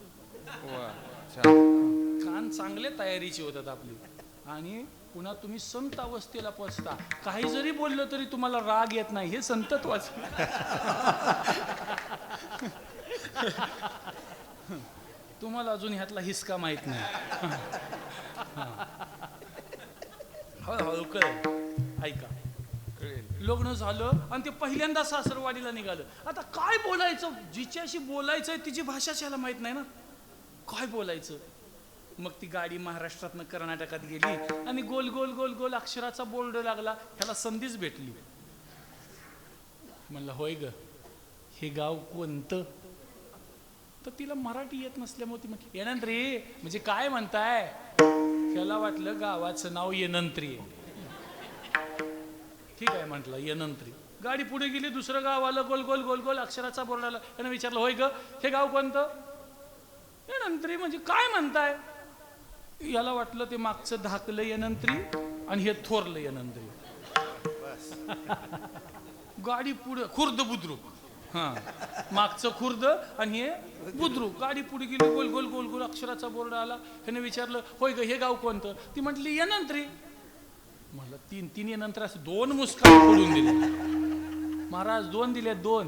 वा, छान. कान चांगले तयारीचे होतात आपली. आणि पुन्हा तुम्ही संत अवस्थेला पोचता. काही जरी बोललं तरी तुम्हाला राग येत नाही. हे संतत्वाच. तुम्हाला अजून ह्यातला हिसका माहित नाही. हळूहळू कळेल. ऐका, लग्न झालं आणि ते पहिल्यांदा सासरवाडीला निघालं. आता काय बोलायचं? जिच्याशी बोलायचंय तिची भाषाच याला माहित नाही ना. काय बोलायचं? मग ती गाडी महाराष्ट्रातनं कर्नाटकात गेली आणि गोल गोल गोल गोल अक्षराचा बोर्ड लागला. ह्याला संधीच भेटली. म्हणलं होय ग, हे गाव कोणतं? तर तिला मराठी येत नसल्यामुळे ती म्हटली येणंत्री. म्हणजे काय म्हणताय? त्याला वाटलं गावाचं नाव येणंत्री आहे. ठीक आहे म्हटलं येणंत्री. गाडी पुढे गेली, दुसरं गाव आलं. गोल गोल गोल गोल अक्षराचा बोर्ड आला. त्यानं विचारलं होय ग, हे गाव कोणतं? येणंत्री. म्हणजे काय म्हणताय? याला वाटलं ते मागचं धाकलं येणंत्री आणि हे थोरलं येणंत्री. गाडी पुढे, खुर्द बुद्रुक. हा, मागचं खुर्द आणि हे बुद्रुक. गाडी पुढे गेली, गोल गोल गोल गोल अक्षराचा बोर्ड आला. ह्याने विचारलं होय ग, हे गाव कोणतं? ती म्हटली येणंत्री. म्हणलं तीन तीन येणंत्री असं 2 मुस्कान पडून दिले. महाराज 2 दिले, 2.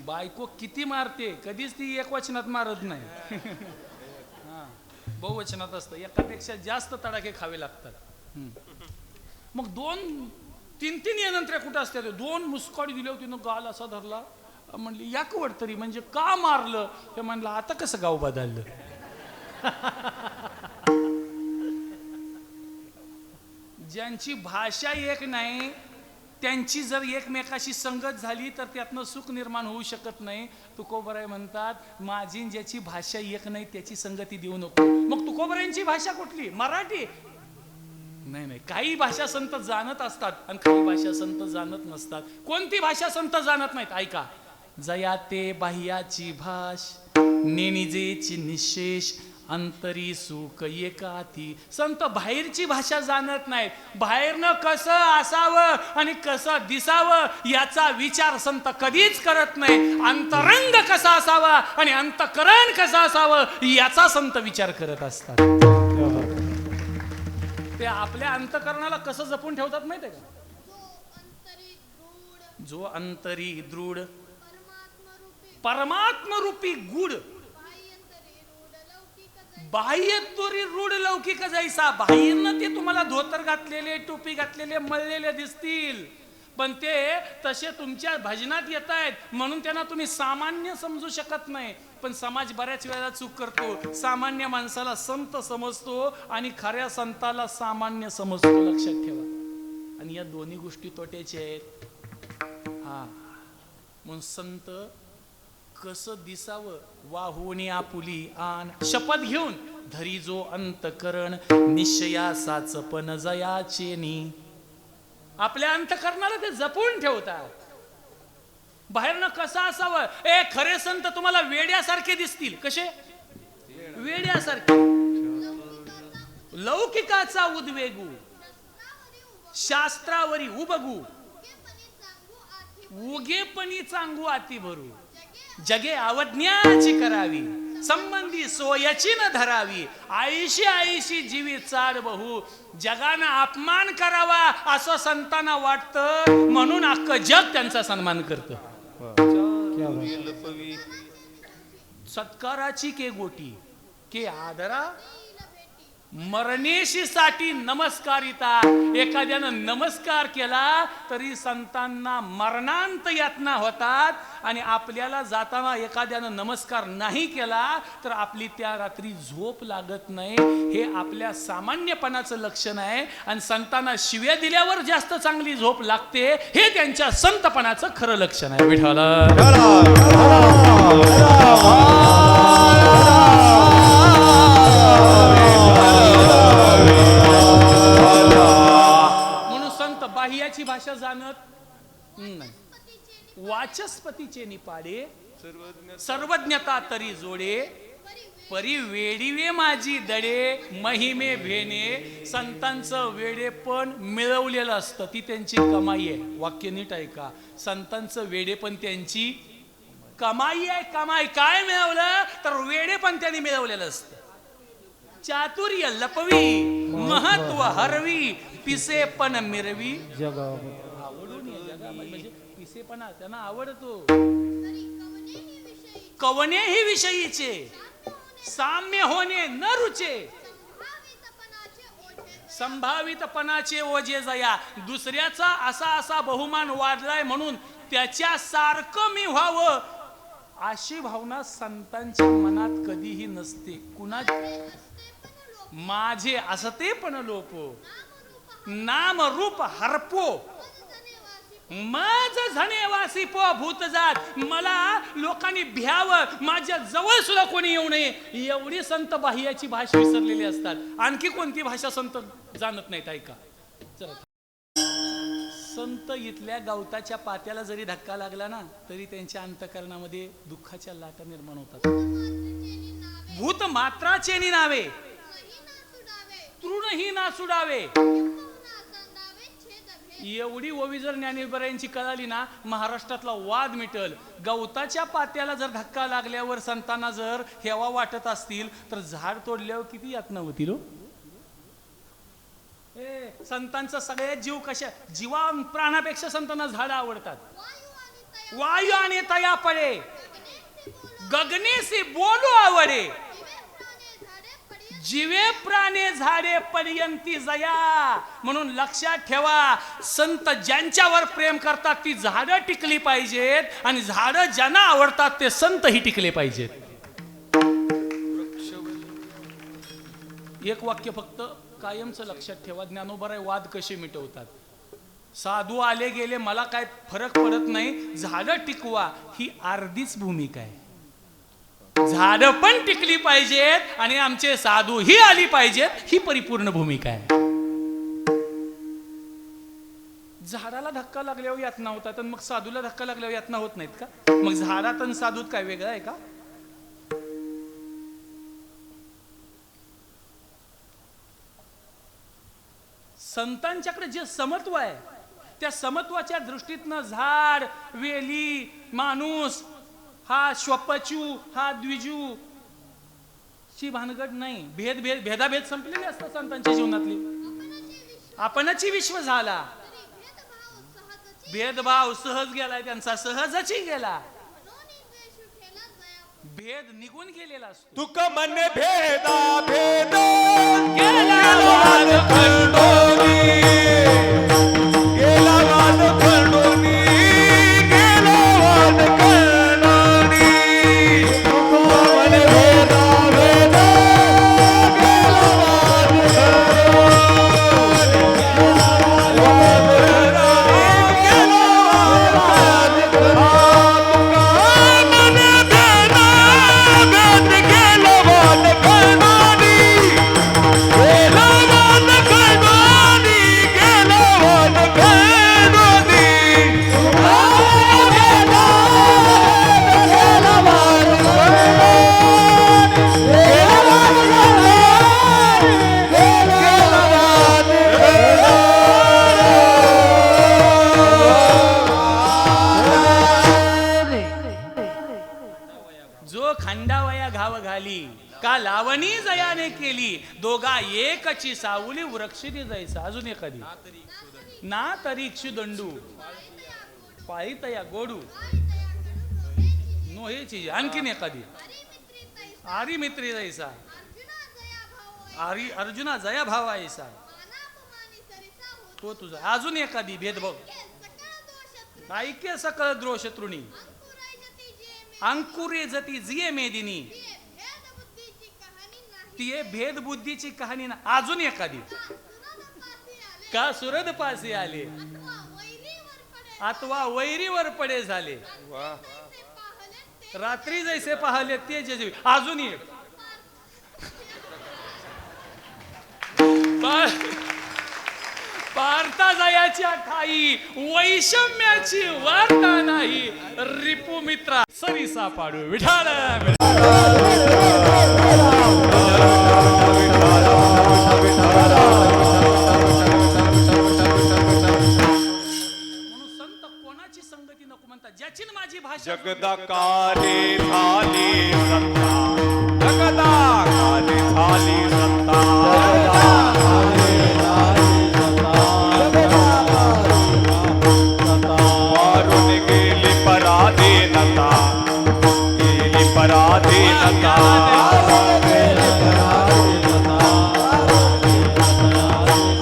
बायको किती मारते, कधीच ती एकवचनात मारत नाही. बहुवचनात असतं. एकापेक्षा जास्त तडाखे खावे लागतात. मग 2-3 येणंत्र्या कुठं असतात? 2 मुस्काडी दिले होती. गाल असा धरला. म्हणली याकवड तरी, म्हणजे का मारलं? ते म्हणलं आता कसं गाव बदललं. ज्यांची भाषा एक नाही, त्यांची जर एकमेकाशी संगत झाली तर त्यातनं सुख निर्माण होऊ शकत नाही. तुकोबराय म्हणतात माझी ज्याची भाषा एक नाही त्याची संगती देऊ नको. मग तुकोबरायांची भाषा कुठली? मराठी? नाही नाही, काही भाषा संत जाणत असतात आणि काही भाषा संत जाणत नसतात. कोणती भाषा संत जाणत नाहीत? ऐका, जया ते बाह्याची भाष, नेनिजेची निशेष, अंतरी सुख एकाती. संत बाहेरची भाषा जाणत नाहीत. बाहेरनं कसं असावं आणि कसं दिसावं याचा विचार संत कधीच करत नाही. अंतरंग कसा असावा आणि अंतकरण कसं असावं याचा संत विचार करत असतात. ते आपल्या अंतकरणाला कसं जपून ठेवतात माहितीये का? जो अंतरी दृढ परमात्मरूपी गुड, बाह्य तोरी रूढ लौकिक जैसा. बाह्यनं ते तुम्हाला धोतर घातलेले, टोपी घातलेले, मळलेले दिसतील, पण ते तसे तुमच्या भजनात येत आहेत म्हणून त्यांना तुम्ही सामान्य समजू शकत नाही. पण समाज बऱ्याच वेळा चूक करतो. सामान्य माणसाला संत समजतो आणि खऱ्या संताला सामान्य समजतो. लक्षात ठेवा. आणि या दोन्ही गोष्टी तोट्याच्या आहेत. हा, म्हणून संत कसं दिसावं वाहुनी आपुली आन, शपथ घेऊन धरी जो अंतकरण, निश्चयासाच पण जयाचेनी. आपल्या अंतकरणाला ते जपून ठेवतात. बाहेरनं कसं असावं? खरे संत तुम्हाला वेड्यासारखे दिसतील. कसे? वेड्यासारखे. लौकिकाचा उद्वेगू, शास्त्रावरी उबगू, उगेपणी चांगू आती भरू, जगे अवज्ञाची करावी. संबंधी सोयची न धरावी, आईशी आईशी जीवी चाड बहु, जगानं अपमान करावा असं संतांना वाटतं, म्हणून अख्खं जग त्यांचा सन्मान करतं. सत्काराची के गोटी के आदरा, मरणेशी साठी नमस्कारिता. एखाद्यानं नमस्कार केला तरी संतांना मरणांत यातना होतात, आणि आपल्याला जाताना एखाद्यानं नमस्कार नाही केला तर आपली त्या रात्री झोप लागत नाही. हे आपल्या सामान्यपणाचं लक्षण आहे, आणि संतांना शिव्या दिल्यावर जास्त चांगली झोप लागते, हे त्यांच्या संतपणाचं खरं लक्षण आहे. विठ्ठला बाह्याची भाषा जाणत नाही. वाचस्पतीचे निपाडे सर्वज्ञता तरी जोडे, परी वेडीवे माझी दडे महिमे भेणे. संतांचं वेडेपण मिळवलेलं असतं, ती त्यांची कमाई आहे. वाक्य नीट ऐका, संतांचं वेडेपण त्यांची कमाई आहे. कमाई काय मिळवलं तर वेडेपण त्यांनी मिळवलेलं असतं. चातुर्य लपवी महत्व हरवी, पिसेपण मिरवी आवडून म्हणजे पिसेपणा त्यांना आवडतो. कवने ही विषयीचे साम्य होणे न रुचे, संभावितपणाचे ओझे जया. दुसऱ्याचा असा बहुमान वाढलाय म्हणून त्याच्या सारखं मी व्हावं अशी भावना संतांच्या मनात कधीही नसते. कुणा माझे असते पण लोपो, नाम रूप हरपो, माझ झणेवासी पो भूत जात. मला लोकांनी भ्यावं, माझ्या जवळ सुद्धा कोणी येऊ नये, एवढी संत बाह्याची भाषा विसरलेली असतात. आणखी कोणती भाषा संत जाणत नाहीत. ऐका, संत इथल्या गवताच्या पात्याला जरी धक्का लागला ना तरी त्यांच्या अंतकरणामध्ये दुःखाच्या लाटा निर्माण होतात. भूत मात्राचे नावे तृणही ना सुडावे. एवढी ओवी जर ज्ञानेश्वरांची कळाली ना, महाराष्ट्रातला वाद मिटल. गवताच्या पात्याला जर धक्का लागल्यावर संतांना जर हेवा वाटत असतील तर झाड तोडल्यावर किती यातना होतील. संतांचा सगळ्यात जीव कशा, जीवा प्राणापेक्षा संतांना झाडं आवडतात. वायू आणि तया पडे, गगने से बोलू आवडे, जीवे प्राणे झाडे पर्यंती जया. म्हणून लक्षात ठेवा, संत ज्यांच्यावर प्रेम करतात ती झाडं टिकली पाहिजेत, आणि झाडं ज्यांना आवडतात ते संत ही टिकले पाहिजेत. एक वाक्य फक्त कायमचं लक्षात ठेवा, ज्ञानोबराय वाद कसे मिटवतात. साधू आले गेले मला काय फरक पडत नाही, झाडं टिकवा ही अर्धीच भूमिका आहे. झाडं पण टिकली पाहिजेत आणि आमचे साधू ही आली पाहिजेत, ही परिपूर्ण भूमिका आहे. झाडाला धक्का लागल्यावर यातना होतात, मग साधूला धक्का लागल्यावर यातना होत नाहीत का? मग झाडात आणि साधूत काय वेगळं आहे का? संतांच्याकडे जे समत्व आहे त्या समत्वाच्या दृष्टीतनं झाड, वेली, माणूस, हा श्वपचू, हा द्विजू ची भानगड नाही. भेदाभेद संपलेले असतात संतांच्या जीवनातले. आपणची विश्व झाला, भेदभाव सहज गेलाय त्यांचा, सहजची गेला. भेद निघून गेलेला असतो. तुक मन भेदा भेद गेला वाद खंडोनी, गेला वाद खंडोनी, गेला वाद खंडोनी. तुक मन भेदा भेद गेला वाद खंडोनी, गेला वाद खंडोनी. तो खांडावया घाव घाली का लावणी जयाने केली दोघा एकची सावली वृक्षिनी जायचा. अजून एखादी ना तरी दंडू पाळीत या गोडू नोहेची. आणखीन एखादी आरी मित्री जायचा अर्जुना जया भावा ऐसा तो तुझा. अजून एखादी भेदभाव ऐके सकळ द्रोह शत्रुनी अंकुरे जती जिये मेदिनी ती भेद बुद्धीची कहाणी ना. अजून एखादी का सुरद पासे आले अथवा वैरीवर पडे झाले रात्री जैसे पाहले ते जे. अजून एक पार्था जयाच्या ठाई वैषम्याची वार्ता नाही रिपू मित्रा सरिसा पाडू विठाळ. म्हणून संत कोणाची संगती नको म्हणतात ज्याची माझी भाषा. जगदाकारे झाली सत्ता जगदाकारे झाली सत्ता वारून गेली पराधीनता गेली पराधीनता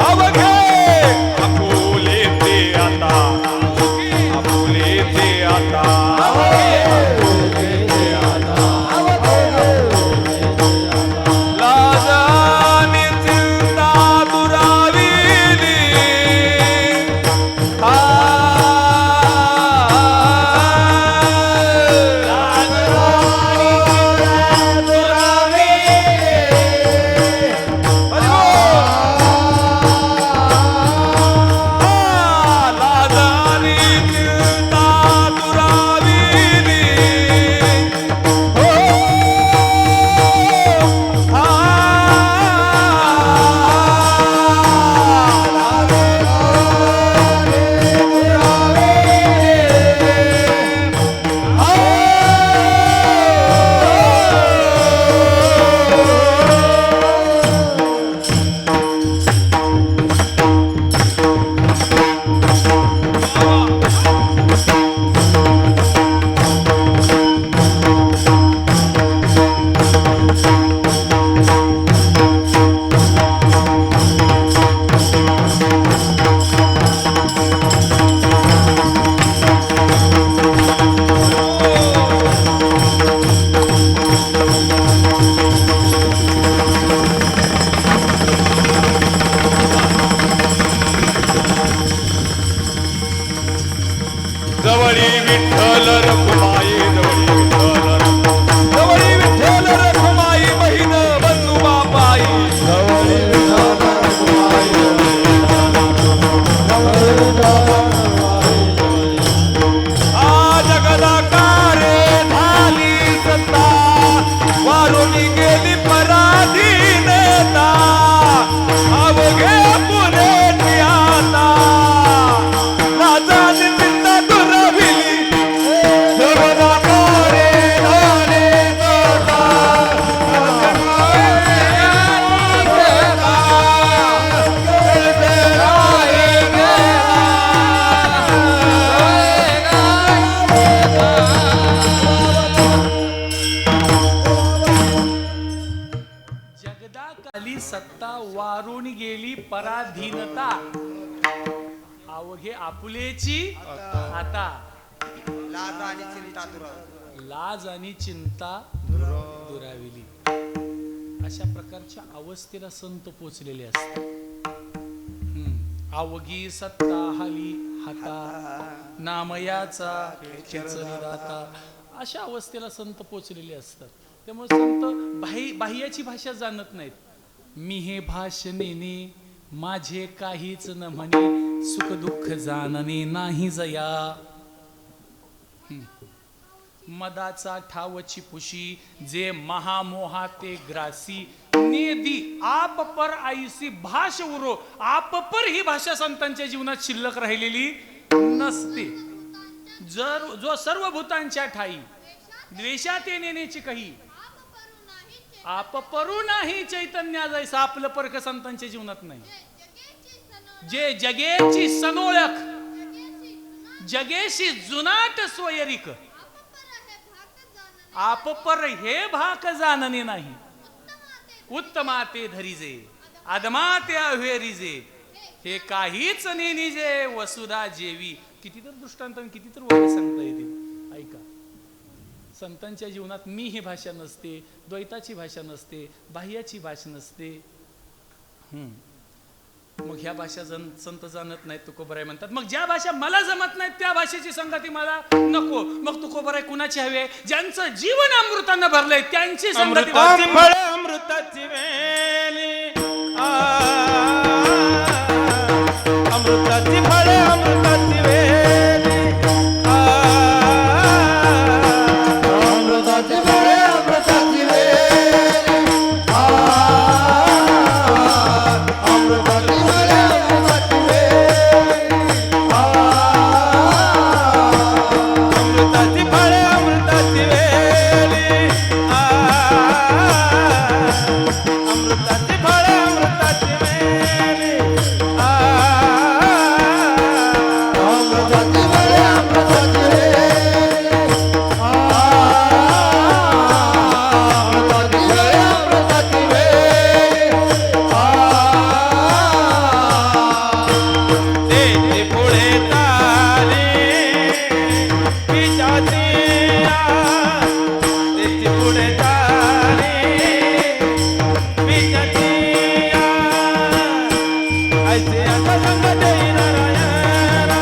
अवघे अपुले ते आता अपुले ते आता लाजाने चिंता दुराविली लाजाने चिंता दुराविली हो जवळी विठ्ठल रखुमाई जवळी विठ्ठल रखुमाई बहीण बंधू बापाई जवळी आ जगदाकारे झाली सत्ता वारून गेली पराधीनता अवघे पुरे आता लाजाने चिंता दुराविली जगदाकारे झाली सत्ता जगदाकाली सत्ता वारून गेली पराधीनता अवघे आपुलेची आता लाज आणि चिंता दुरावली. लाज आणि चिंता दुराविली. अशा प्रकारच्या अवस्थेला संत पोचलेले असतात. अवघी सत्ता हाली हाता नामयाचा खेचरी दाता अशा अवस्थेला संत पोचलेले असतात. त्यामुळे संत बाह्याची भाषा जाणत नाहीत. मी हे भाषणेने माझे काहीच न म्हणे सुख दुःख जाणणे नाही जया. मदाचा ठावची पुशी जे महामोहा ते ग्रासी नेदी आप पर आईसी भाष उरो. आप पर ही भाषा संतांच्या जीवनात शिल्लक राहिलेली नसते. जो सर्व भूतांच्या ठाई द्वेषात नेण्याची काही आप परू नाही चैतन्या जैसा आपलं परक संतांच्या जीवनात नाही. जे जगेची सनोळख जगेशी जुनाट सोयरिक आप पर हे भाक जाणणे नाही. उत्तमाते धरिजे अदमाते अहेरिजे हे काहीच नेनिजे वसुधा जेवी. किती तर दृष्टांत किती तर वाणी सांगता येतील. ऐका, संतांच्या जीवनात मी ही भाषा नसते, द्वैताची भाषा नसते, बाह्याची भाषा नसते. मग ह्या भाषा संत जाणत नाहीत तुकोबराय म्हणतात. मग ज्या भाषा मला जमत नाहीत त्या भाषेची संगती मला नको. मग तुकोबराय कुणाची हवे? ज्यांचं जीवन अमृतानं भरलंय त्यांची संगती. अमृताची फळे अमृताची वेली अमृताची फळे अमृताची वेली अमृताची फळे अमृताची वेली अमृताची फळे अमृताची वेली अमृताची फळे अमृताची वेली अमृताची फळे अमृताची वेली अमृताची फळे अमृताची वेली अमृताची फळे अमृताची वेली तेथे पुढे चाले विजातिया तेथे पुढे चाले विजातिया ऐसे आता संग जय नारायणा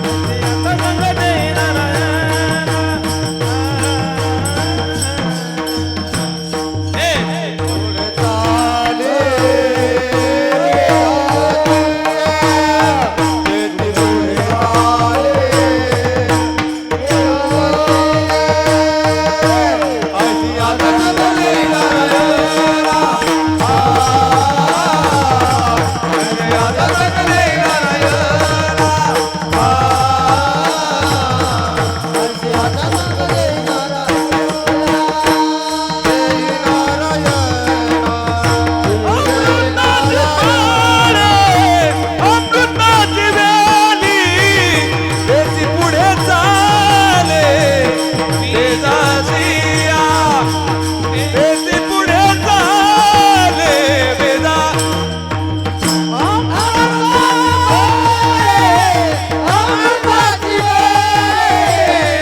ऐसे आता संग जय नारायणा तेथे पुढे चाले अमृताची वेली तेची पुढे चाले वेदासिया तेची पुढे चाले वेदा अमृताची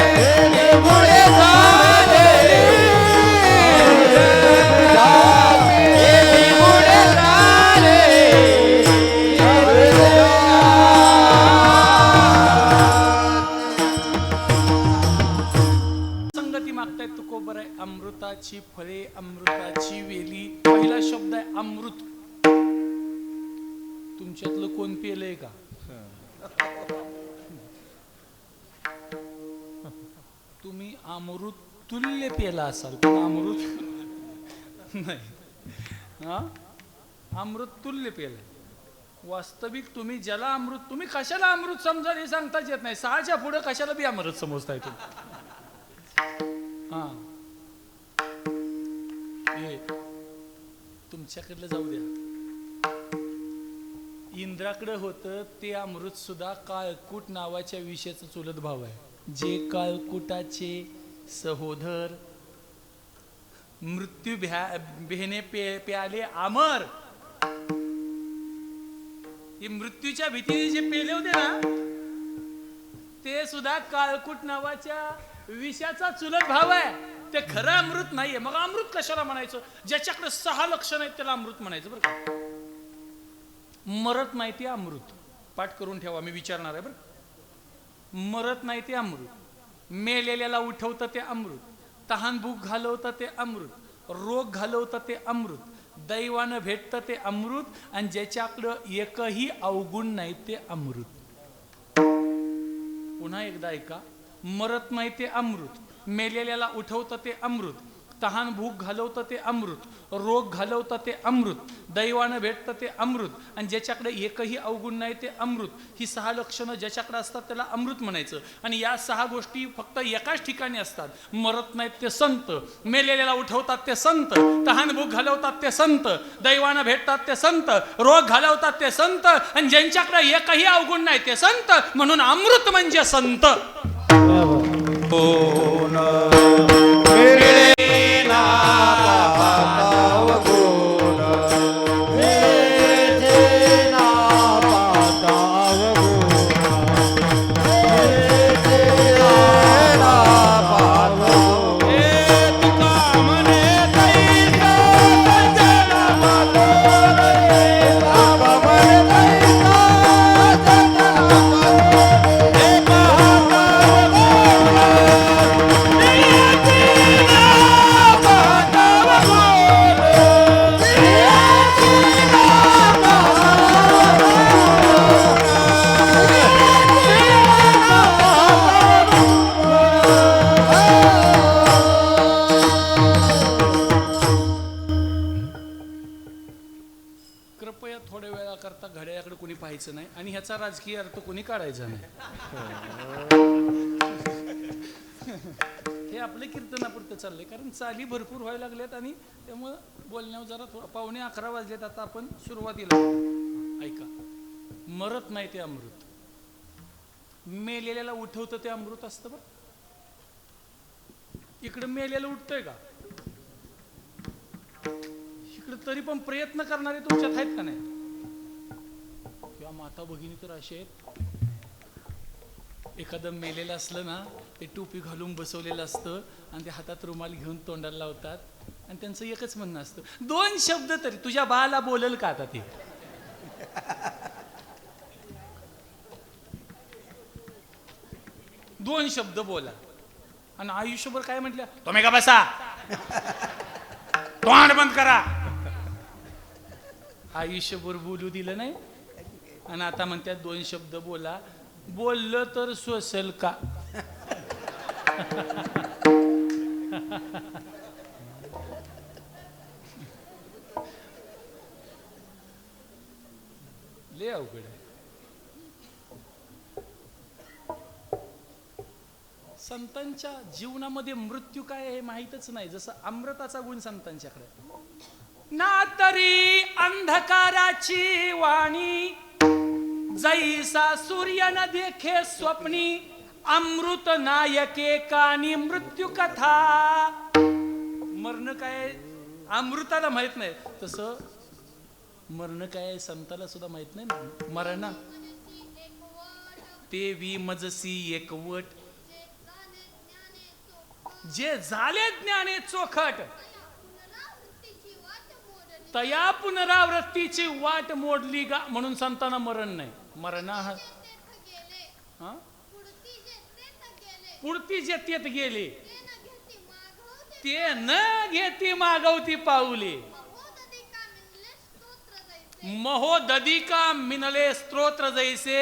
वेली पुढे चाले वेदासिया पुढे चाले संगती मागतायत तुकोबराय. अमृताची फळे अमृताची वेली. पहिला शब्द आहे अमृत. तुमच्यातलं कोण पेलंय का? तुम्ही अमृत तुल्य पेला असाल पण अमृत नाही. हा, अमृत तुल्य पेलंय. वास्तविक तुम्ही ज्याला अमृत, तुम्ही कशाला अमृत समजाल हे सांगताच येत नाही. 6च्या पुढे कशाला बी अमृत समजताय तुम्ही. हा, हे तुमच्याकडलं जाऊ द्या. इंद्राकडे होतं ते अमृत सुद्धा काळकूट नावाच्या विषयाचा चुलत भाव आहे. जे काळकुटाचे सहोदर मृत्यू बेहने प्याले अमर. हे मृत्यूच्या भीतीने जे पेले होते ना ते सुद्धा काळकूट नावाच्या विषयाचा चुलत भाव आहे. ते खरं अमृत नाहीये. मग अमृत कशाला म्हणायचं? ज्याच्याकडे 6 लक्षणं आहेत त्याला अमृत म्हणायचं बरं का. मरत नाही ते अमृत. पाठ करून ठेवा, मी विचारणार आहे बरं. मरत नाही ते अमृत. मेलेल्याला उठवतं ते अमृत. तहान भूक घालवतं ते अमृत. रोग घालवतं ते अमृत. दैवानं भेटतं ते अमृत. आणि ज्याच्याकडं एकही अवगुण नाही ते अमृत. पुन्हा एकदा ऐका. मरत नाही ते अमृत. मेलेल्याला उठवतं ते अमृत. तहान भूक घालवतं ते अमृत, रोग घालवतं ते अमृत, दैवानं भेटतं ते अमृत, आणि ज्याच्याकडे एकही अवगुण नाही ते अमृत. ही 6 लक्षणं ज्याच्याकडे असतात त्याला अमृत म्हणायचं. आणि या 6 गोष्टी फक्त एकाच ठिकाणी असतात. मरत नाहीत ते संत, मेलेल्याला उठवतात ते संत, तहान भूक घालवतात ते संत, दैवानं भेटतात ते संत, रोग घालवतात ते संत, आणि ज्यांच्याकडे एकही अवगुण नाही ते संत. म्हणून अमृत म्हणजे संत. कृपया थोड्या वेळाकरता घड्याळाकडे कोणी पाहायचं नाही आणि ह्याचा राजकीय अर्थ कोणी काढायचा नाही. हे आपलं कीर्तनापुरतं चाललंय, कारण चाली भरपूर व्हायला लागल्यात आणि त्यामुळं बोलण्यावर जरा 11:15 वाजलेत. आता आपण सुरुवातीला ऐका. मरत नाही ते अमृत, मेलेल्याला उठवतं ते अमृत असतं बघ. इकडं मेलेलं उठतंय का? इकडे तरी पण प्रयत्न करणारे तुमच्यात आहेत का नाही? किंवा माता भगिनी तर असे आहेत, एखादं मेलेलं असलं ना ते टोपी घालून बसवलेलं असतं आणि ते हातात रुमाल घेऊन तोंडाला लावतात आणि त्यांचं एकच म्हणणं असतं, 2 शब्द तरी तुझ्या बाळाला बोलेल का आता ते. दोन शब्द बोला. आणि आयुष्यभर काय म्हटलं, तुम्ही का बसा, तोंड बंद करा. आयुष्यभर बोलू दिलं नाही आणि आता म्हणतात 2 शब्द बोला. बोललं तर सोसल का? लय अवघड आहे. संतांच्या जीवनामध्ये मृत्यू काय हे माहीतच नाही. जसं अमृताचा गुण संतांच्याकडे. ना तरी अंधकाराची वाणी, जैसा सूर्य न देखे स्वप्नी, अमृत नायके कानी मृत्यू कथा. मरण काय अमृताला माहित नाही, तसं मरण काय संताला सुद्धा माहित नाही. मरण ते विमजसी एकवट, जे झाले ज्ञाने चोखट, तया पुनरावृत्तीची वाट मोडली गा. म्हणून संतांना मरण नाही. मरण पुढती जे तेत गेले, ते न घेती मागवती पाऊले. महोदधिका मिनले स्तोत्र, जैसे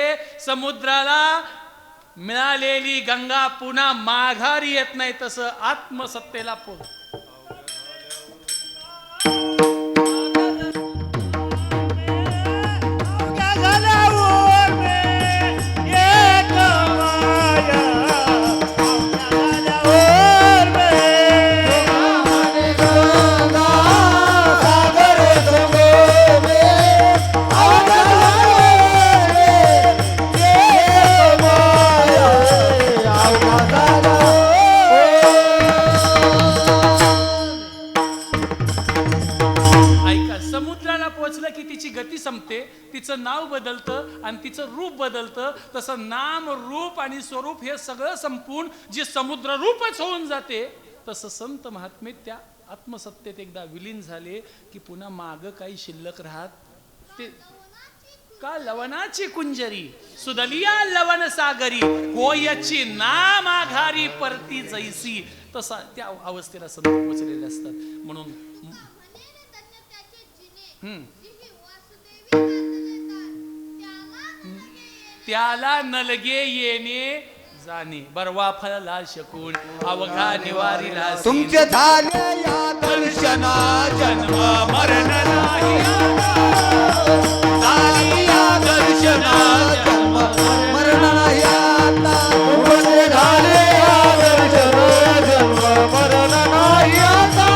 समुद्राला मिळालेली गंगा पुन्हा माघारी येत नाही, तसं आत्मसत्तेला संपते, तिचं नाव बदलतं आणि तिचं रूप बदलतं. तसं नाम रूप आणि स्वरूप हे सगळं संपून जे समुद्र रूपच होऊन जाते, तसं संत महात्मे त्या आत्मसत्तेत एकदा विलीन झाले की पुन्हा माग काही शिल्लक राहत ते का. लवणाची कुंजरी सुदलिया लवण सागरी, होयची नाम आघारी परती जैसी. तसा त्या अवस्थेला संत पोचलेले असतात. म्हणून त्याला नलगे येणे जाणे बरवा फळला शकून अवघा निवारीला सीन. तुमचे झाले या दर्शना जन्म मरण नाही आता. झाली या दर्शना जन्म मरण नाही आता. तुमचे झाले या दर्शना जन्म मरण नाही आता.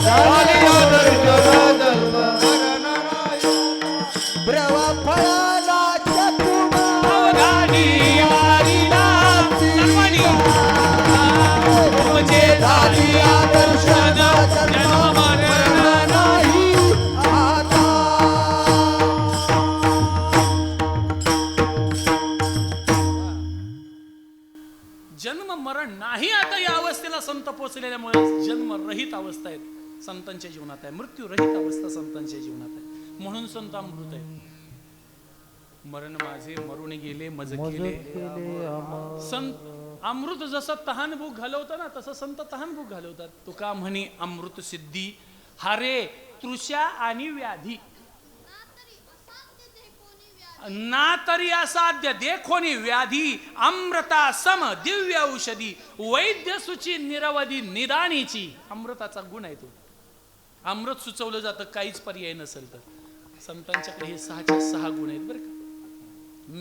झाली या दर्शना जन्म मरण नाही आता. ब्रवा फळाला शकून अवघा निवारीला सीन. तुमचे झाली या दर्शना जन्म मरण नाही आता. जन्म मरण नाही आता या अवस्थेला संत पोचलेल्यामुळे जन्मरहित अवस्था आहेत संतांच्या जीवनात आहे. मृत्यूरहित अवस्था संतांच्या जीवनात आहे. म्हणून संत अमृत आहे. मरण माझे मरून गेले मज केले. संत अमृत जसं तहान भूक घालवतं ना तसं संत तहान भूक घालवतात. तुका म्हणी अमृत सिद्धी हारे तृषा आणि व्याधी. ना तरी असाध्य देखोनी व्याधी अमृता सम दिव्य औषधी वैद्य सुची निरवधी निदानीची. अमृताचा गुण आहे तो. अमृत सुचवलं जातं काहीच पर्याय नसेल तर. संतांच्याकडे हे 6च्या 6 गुण आहेत बरं का.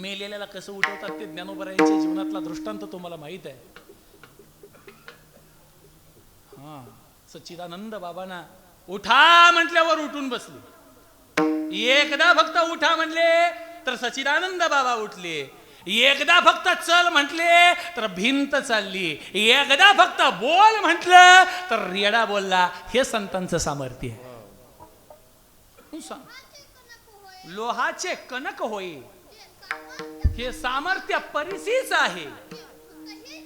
मेलेल्याला कसं उठवतात ते ज्ञानोबरायांच्या जीवनातला दृष्टांत तुम्हाला माहित आहे. हा सच्चिदानंद बाबांना उठा म्हटल्यावर उठून बसले. एकदा फक्त उठा म्हणले तर सच्चिदानंद बाबा उठले. एकदा फक्त चल म्हटले तर भिंत चालली. एकदा फक्त बोल म्हटलं तर रेडा बोलला. हे संतांचं सामर्थ्य आहे. लोहाचे कणक होय हे सामर्थ्य परिसीच आहे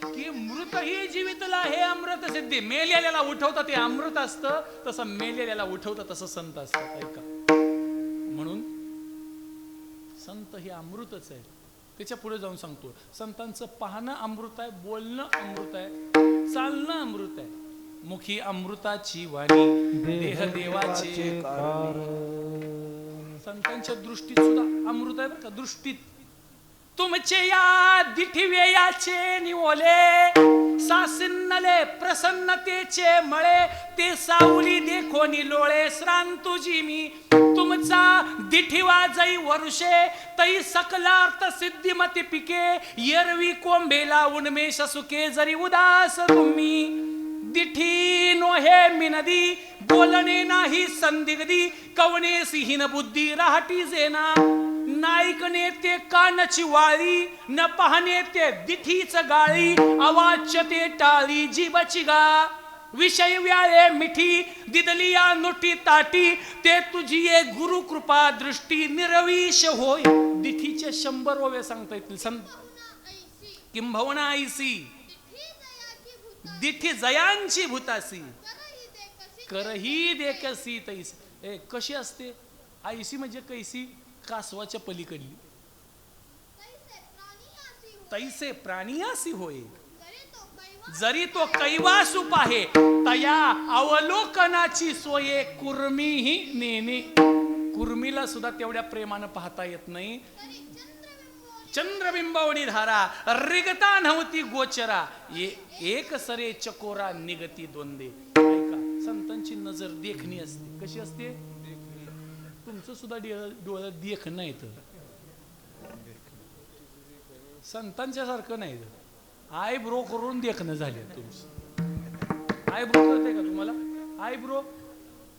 की मृतही जीवितला हे अमृत सिद्धी. मेलेल्याला उठवतं ते अमृत असतं तसं मेलेल्याला उठवतं तसं संत असतात. ऐका म्हणून संत हे अमृतच आहे. त्याच्या पुढे जाऊन सांगतो संतांचं पाहणं अमृत आहे, बोलणं अमृत आहे, चालणं अमृत आहे. मुखी अमृताची वाणी देह देवाचे. संतांच्या दृष्टीत सुद्धा अमृत आहे बरं का. दृष्टीत तुमचे या दिठिवेयाचे निवोले सासिन्नले प्रसन्नतेचे मळे ते सावली देखोनी लोळे श्रांतुजी मी. तुमचा दिठिवा जै वरुषे तै सकलार्थ सिद्धिमती पिके यरवी कोंबेला उन्मेष सुखे जरी उदास तुम्ही. दिठी नोहे मिनदी बोलणे नाही संदिग्धी कवणे सिहीन बुद्धी राहटी जेना. नाईकने ते कानची वाळी न पाहणे ते दिठीच गाळी अवाच्य ते टाळी जीवची गा. विषय व्याळे मिठी दिदलिया नुटी ताटी ते तुझी ये गुरु कृपा दृष्टी निरविष होय. दिठीचे 100 ओवे सांगता येतील. किंभवना ऐसी दिठी जयांची भूतासी करही देखसी तैसी. कशी असते ऐसी म्हणजे कैसी कासवाच्या पलीकडली. तैसे प्राणियासी होय जरी तो कैवासू पाहे तया अवलोकनाची सोये कुर्मीही नेने. कुर्मीला सुद्धा तेवढ्या प्रेमानं पाहता येत नाही. चंद्रबिंबवणी धारा रिगता नव्हती गोचरा एक सरे चकोरा निगती द्वंदे. ऐका संतांची नजर देखणी असते. कशी असते. तुमचं सुद्धा डोळ्यात देख नाही तर संतांच्या सारखं नाही. आयब्रो करून देखणं झाले तुमचं. आयब्रो कळते का तुम्हाला. आयब्रो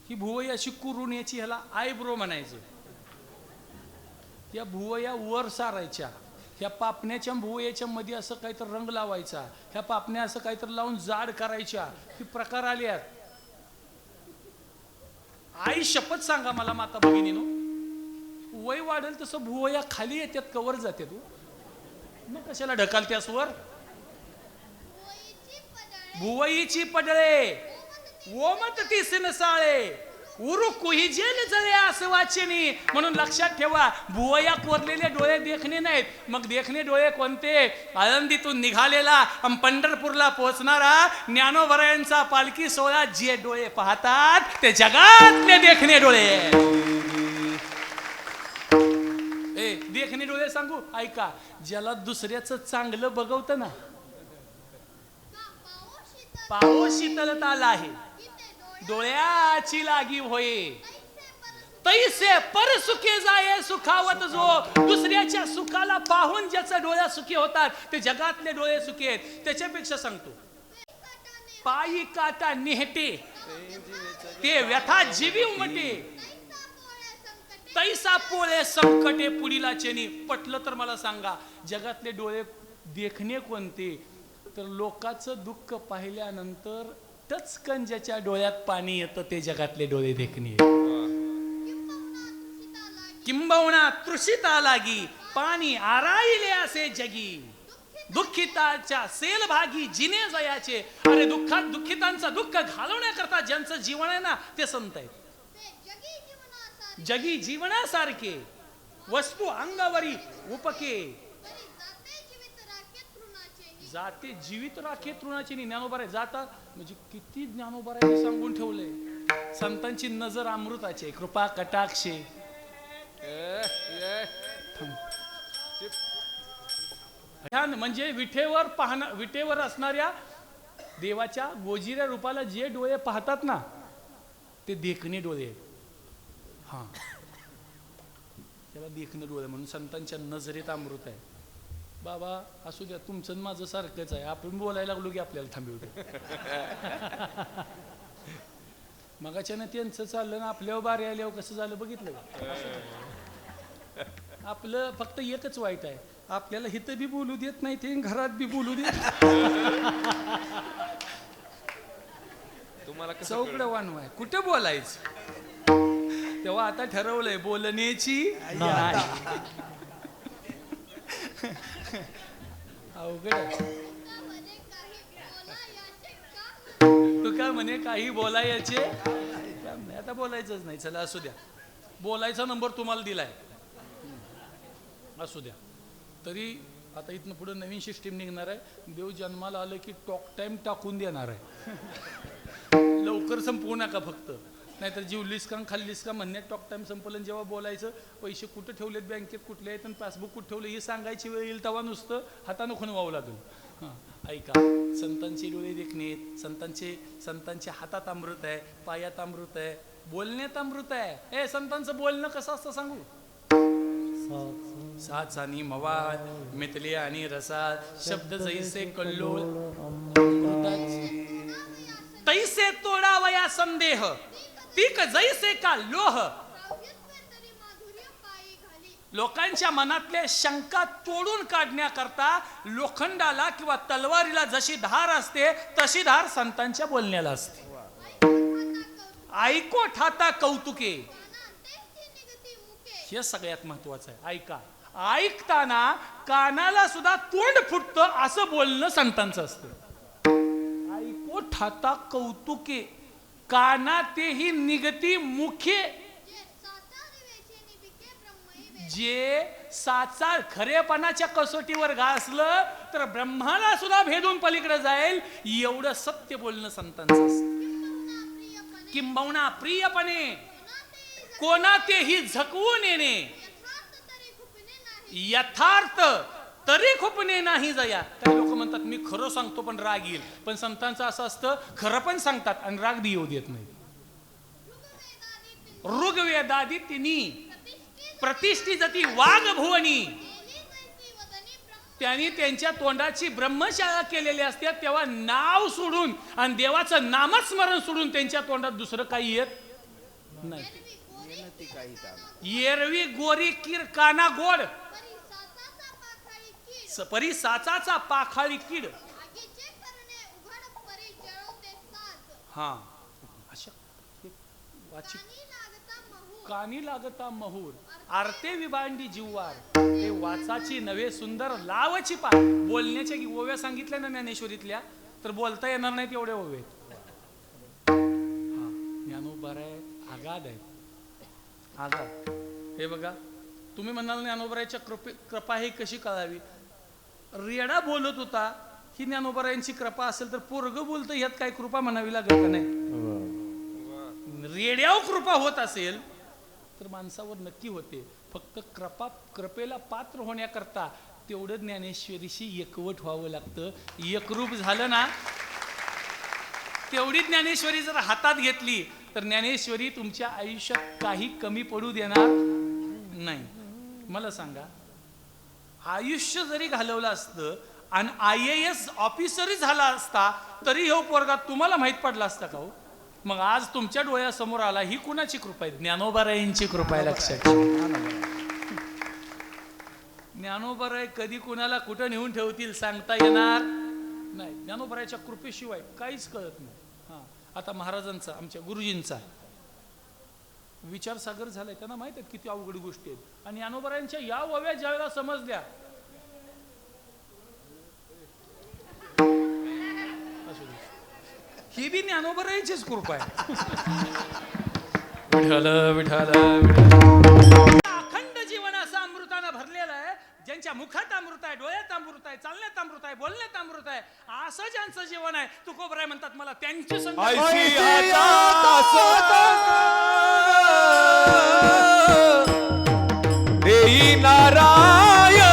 ही भुवई अशी कुरून याची ह्याला आयब्रो म्हणायचं. या भुवया वर सारायच्या. ह्या पापण्याच्या भुवयाच्या मध्ये असं काहीतरी रंग लावायचा. ह्या पापण्या असं काहीतरी लावून जाड करायच्या. ही प्रकार आल्यात. आई शपथ सांगा मला माता भगिनीनो वय वाढेल तसं भुवया खाली येतात कवर जाते. तू मग कशाला ढकलत्यास वर. भुवईची पडळे ओमत ती सिनसाळे उरु कुही जेल जळे असं वाचनी. म्हणून लक्षात ठेवा भुवया कोरलेले डोळे देखणे नाहीत. मग देखणे डोळे कोणते. आळंदीतून निघालेला पंढरपूरला पोहोचणारा ज्ञानोबरायांचा पालखी सोहळा जे डोळे पाहतात ते जगातले देखणे डोळे. देखणे डोळे सांगू ऐका, ज्याला दुसऱ्याचं चांगलं बघवतं ना, पाहो शीतलता आहे डोळ्याची लागी होय, तैसे पर सुखे जाये सुखावत जो. दुसऱ्याच्या सुखाला पाहून ज्याचा डोळ्या सुखी होतात ते जगातले डोळे सुखी आहेत. त्याच्यापेक्षा सांगतो, पायी काटा निहते ते व्यथा जीवी उमटे, तैसा पोळे संकटे पुढीला चेनी. पटलं तर मला सांगा, जगातले डोळे देखणे कोणते? तर लोकांचं दुःख पाहिल्यानंतर टचकन ज्याच्या डोळ्यात पाणी येतं ते जगातले डोळे देखणे. किंबहुना तृषिता लागी पाणी आराईले असे जगी, दुःखिताच्या सेल भागी जिने जयाचे. अरे दुःखितांचं दुःख घालवण्याकरता ज्यांचं जीवन आहे ना ते संत आहेत. जगी जीवनासारखे वस्तू अंगावरी उपके, जाते जीवित राखे तृणाचे. ज्ञानोबा आहे जाता म्हणजे किती ज्ञानोबा सांगून ठेवलंय. संतांची नजर अमृताचे, कृपा कटाक्षे. ध्यान म्हणजे विठेवर असणाऱ्या देवाच्या गोजिऱ्या रूपाला जे डोळे पाहतात ना ते देखणे डोळे. हा, त्याला देखणे डोळे म्हणून संतांच्या नजरेत अमृत आहे. बाबा असू द्या, तुमचं माझं सारखंच आहे. आपण बोलायला लागलो की आपल्याला थांबवतो. मगाच्या ना त्यांचं चाललं ना आपल्यावर बारी आल्यावर कसं झालं बघितलं का? आपलं फक्त एकच वाईट आहे, आपल्याला हिथं बी बोलू देत नाही ते, घरात बी बोलू देत. तुम्हाला कसं चौकडं वानवा आहे, कुठं बोलायचं? तेव्हा आता ठरवलंय बोलण्याची अवघड आहे. तू का म्हणे काही बोलायचे काम नाही, आता बोलायचंच नाही. चला असू द्या, बोलायचा नंबर तुम्हाला दिलाय, असू द्या. तरी आता इथनं पुढे नवीन सिस्टीम निघणार आहे. देव जन्माला आलं की टॉक टाइम टाकून देणार आहे. लवकर संपवू नका फक्त, नाहीतर जीवलीस का खाल्लीस का म्हणण्यात टॉक टाइम संपलं. जेव्हा बोलायचं पैसे कुठं ठेवलेत बँकेत कुठले आहेत आणि पासबुक कुठं ठेवलं हे सांगायची वेळ येईल तेव्हा नुसतं हातानं खुणवावं लागेल. हां ऐका, संतांचे डोळे देखणे, संतांच्या हातात अमृत आहे, पायात अमृत आहे, बोलण्यात अमृत आहे. हे संतांचं बोलणं कसं असतं सांगू? साच आणि मवाळ मितले आणि रसाळ शब्द जैसे कल्लोळ तैसे तोडावया संदेह तीक जैसे का लोह. लोकांच्या मनातले शंका तोडून काढण्याकरता लोखंडाला किंवा तलवारीला जशी धार असते तशी धार संतांच्या बोलण्याला असते. ऐको ठाता कौतुके, हे सगळ्यात महत्वाचं आहे. ऐका, ऐकताना कानाला सुद्धा तोंड फुटतं असं बोलणं संतांचं असतं. ऐको ठाता कौतुके, कानातेही निगती मुखे. जे साचा खरेपणाच्या कसोटीवर घासलं तर ब्रह्माला सुद्धा भेदून पलीकडे जाईल एवढं सत्य बोलणं संतांचं असतं. किंबहुना प्रियपणे कोणातेही झकवून येणे, यथार्थ तरी खुपणे नाही जया. काही लोक म्हणतात मी खरं सांगतो पण राग येईल, पण संतांचं असं असतं खरं पण सांगतात आणि राग बी येऊ देत नाही. ऋग्वेदादी तिनी प्रतिष्ठी जती वाघ भुवनी, त्यांनी त्यांच्या तोंडाची ब्रह्मशाळा केलेली असते. तेव्हा नाव सोडून आणि देवाचं नामस्मरण सोडून त्यांच्या तोंडात दुसरं काही येत नाही. येरवी गोरी किर काना गोड, परी साचाचा पाखाळी कीड. हा अशा वाचिक कानी लागता महूर, आरते विभांडी जिव्हार. ते वाचाची नवे सुंदर लावची पा. बोलण्याच्या ओव्या सांगितल्या ना ज्ञानेश्वरीतल्या तर बोलता येणार नाहीत एवढे ओवे. ज्ञानोबा आहे आगाध आहे, आगाध. हे बघा, तुम्ही म्हणाल ज्ञानोबरायांच्या कृपा ही कशी कळावी? रेडा बोलत होता, ही ज्ञानोबरायांची कृपा असेल तर पोरग बोलतं ह्यात काय कृपा म्हणावी लागत का नाही? रेड्यावर कृपा होत असेल तर माणसावर नक्की होते. फक्त कृपेला पात्र होण्याकरता तेवढं ज्ञानेश्वरीशी एकवट व्हावं लागतं. एकरूप झालं ना, तेवढी ज्ञानेश्वरी जर हातात घेतली तर ज्ञानेश्वरी तुमच्या आयुष्यात काही कमी पडू देणार नाही. मला सांगा, आयुष्य जरी घालवलं असतं आणि IAS ऑफिसरही झाला असता तरी हो पोरगा तुम्हाला माहीत पडला असता का हो? मग आज तुमच्या डोळ्यासमोर आला, ही कुणाची कृपा आहे? ज्ञानोबारायांची कृपा आहे. लक्षात ठेवा. ज्ञानोबाराय कधी कुणाला कुठं नेऊन ठेवतील सांगता येणार नाही. ज्ञानोबारायच्या कृपेशिवाय काहीच कळत नाही. हां, आता महाराजांचा, आमच्या गुरुजींचा विचारसागर झालाय. त्यांना माहित आहेत किती अवघड गोष्टी आहेत. आणि ज्ञानोबारायांच्या या ओव्या ज्यावेळेला समजल्या, ही बी ज्ञानोबारायांचीच कृपा आहे. विठ्ठल विठ्ठल विठ्ठल. अखंड जीवन असं अमृतानं भरलेलं आहे. ज्यांच्या मुखात अमृत आहे, डोळ्यात अमृत आहे, चालण्यात अमृत आहे, बोलण्यात अमृत आहे, असं ज्यांचं जीवन आहे तुकोबराय म्हणतात मला त्यांची संगत देई नारायणा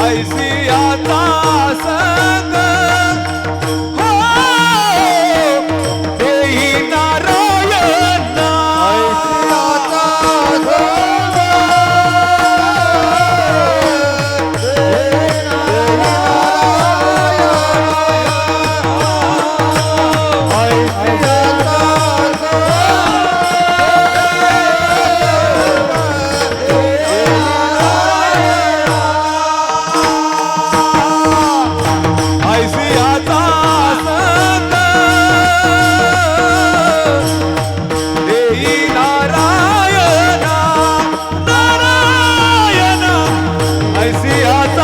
ऐसी आता संग हो देई नारायणा ऐसी आता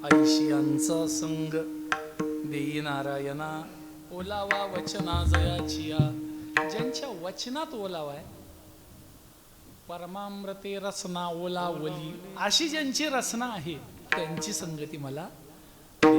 आईशियांचा संग देई नारायणा ओलावा वचना जयाचिया. ज्यांच्या वचनात ओलावा आहे, परमामृते रसना ओलावली, अशी ज्यांची रसना आहे त्यांची संगती मला दे.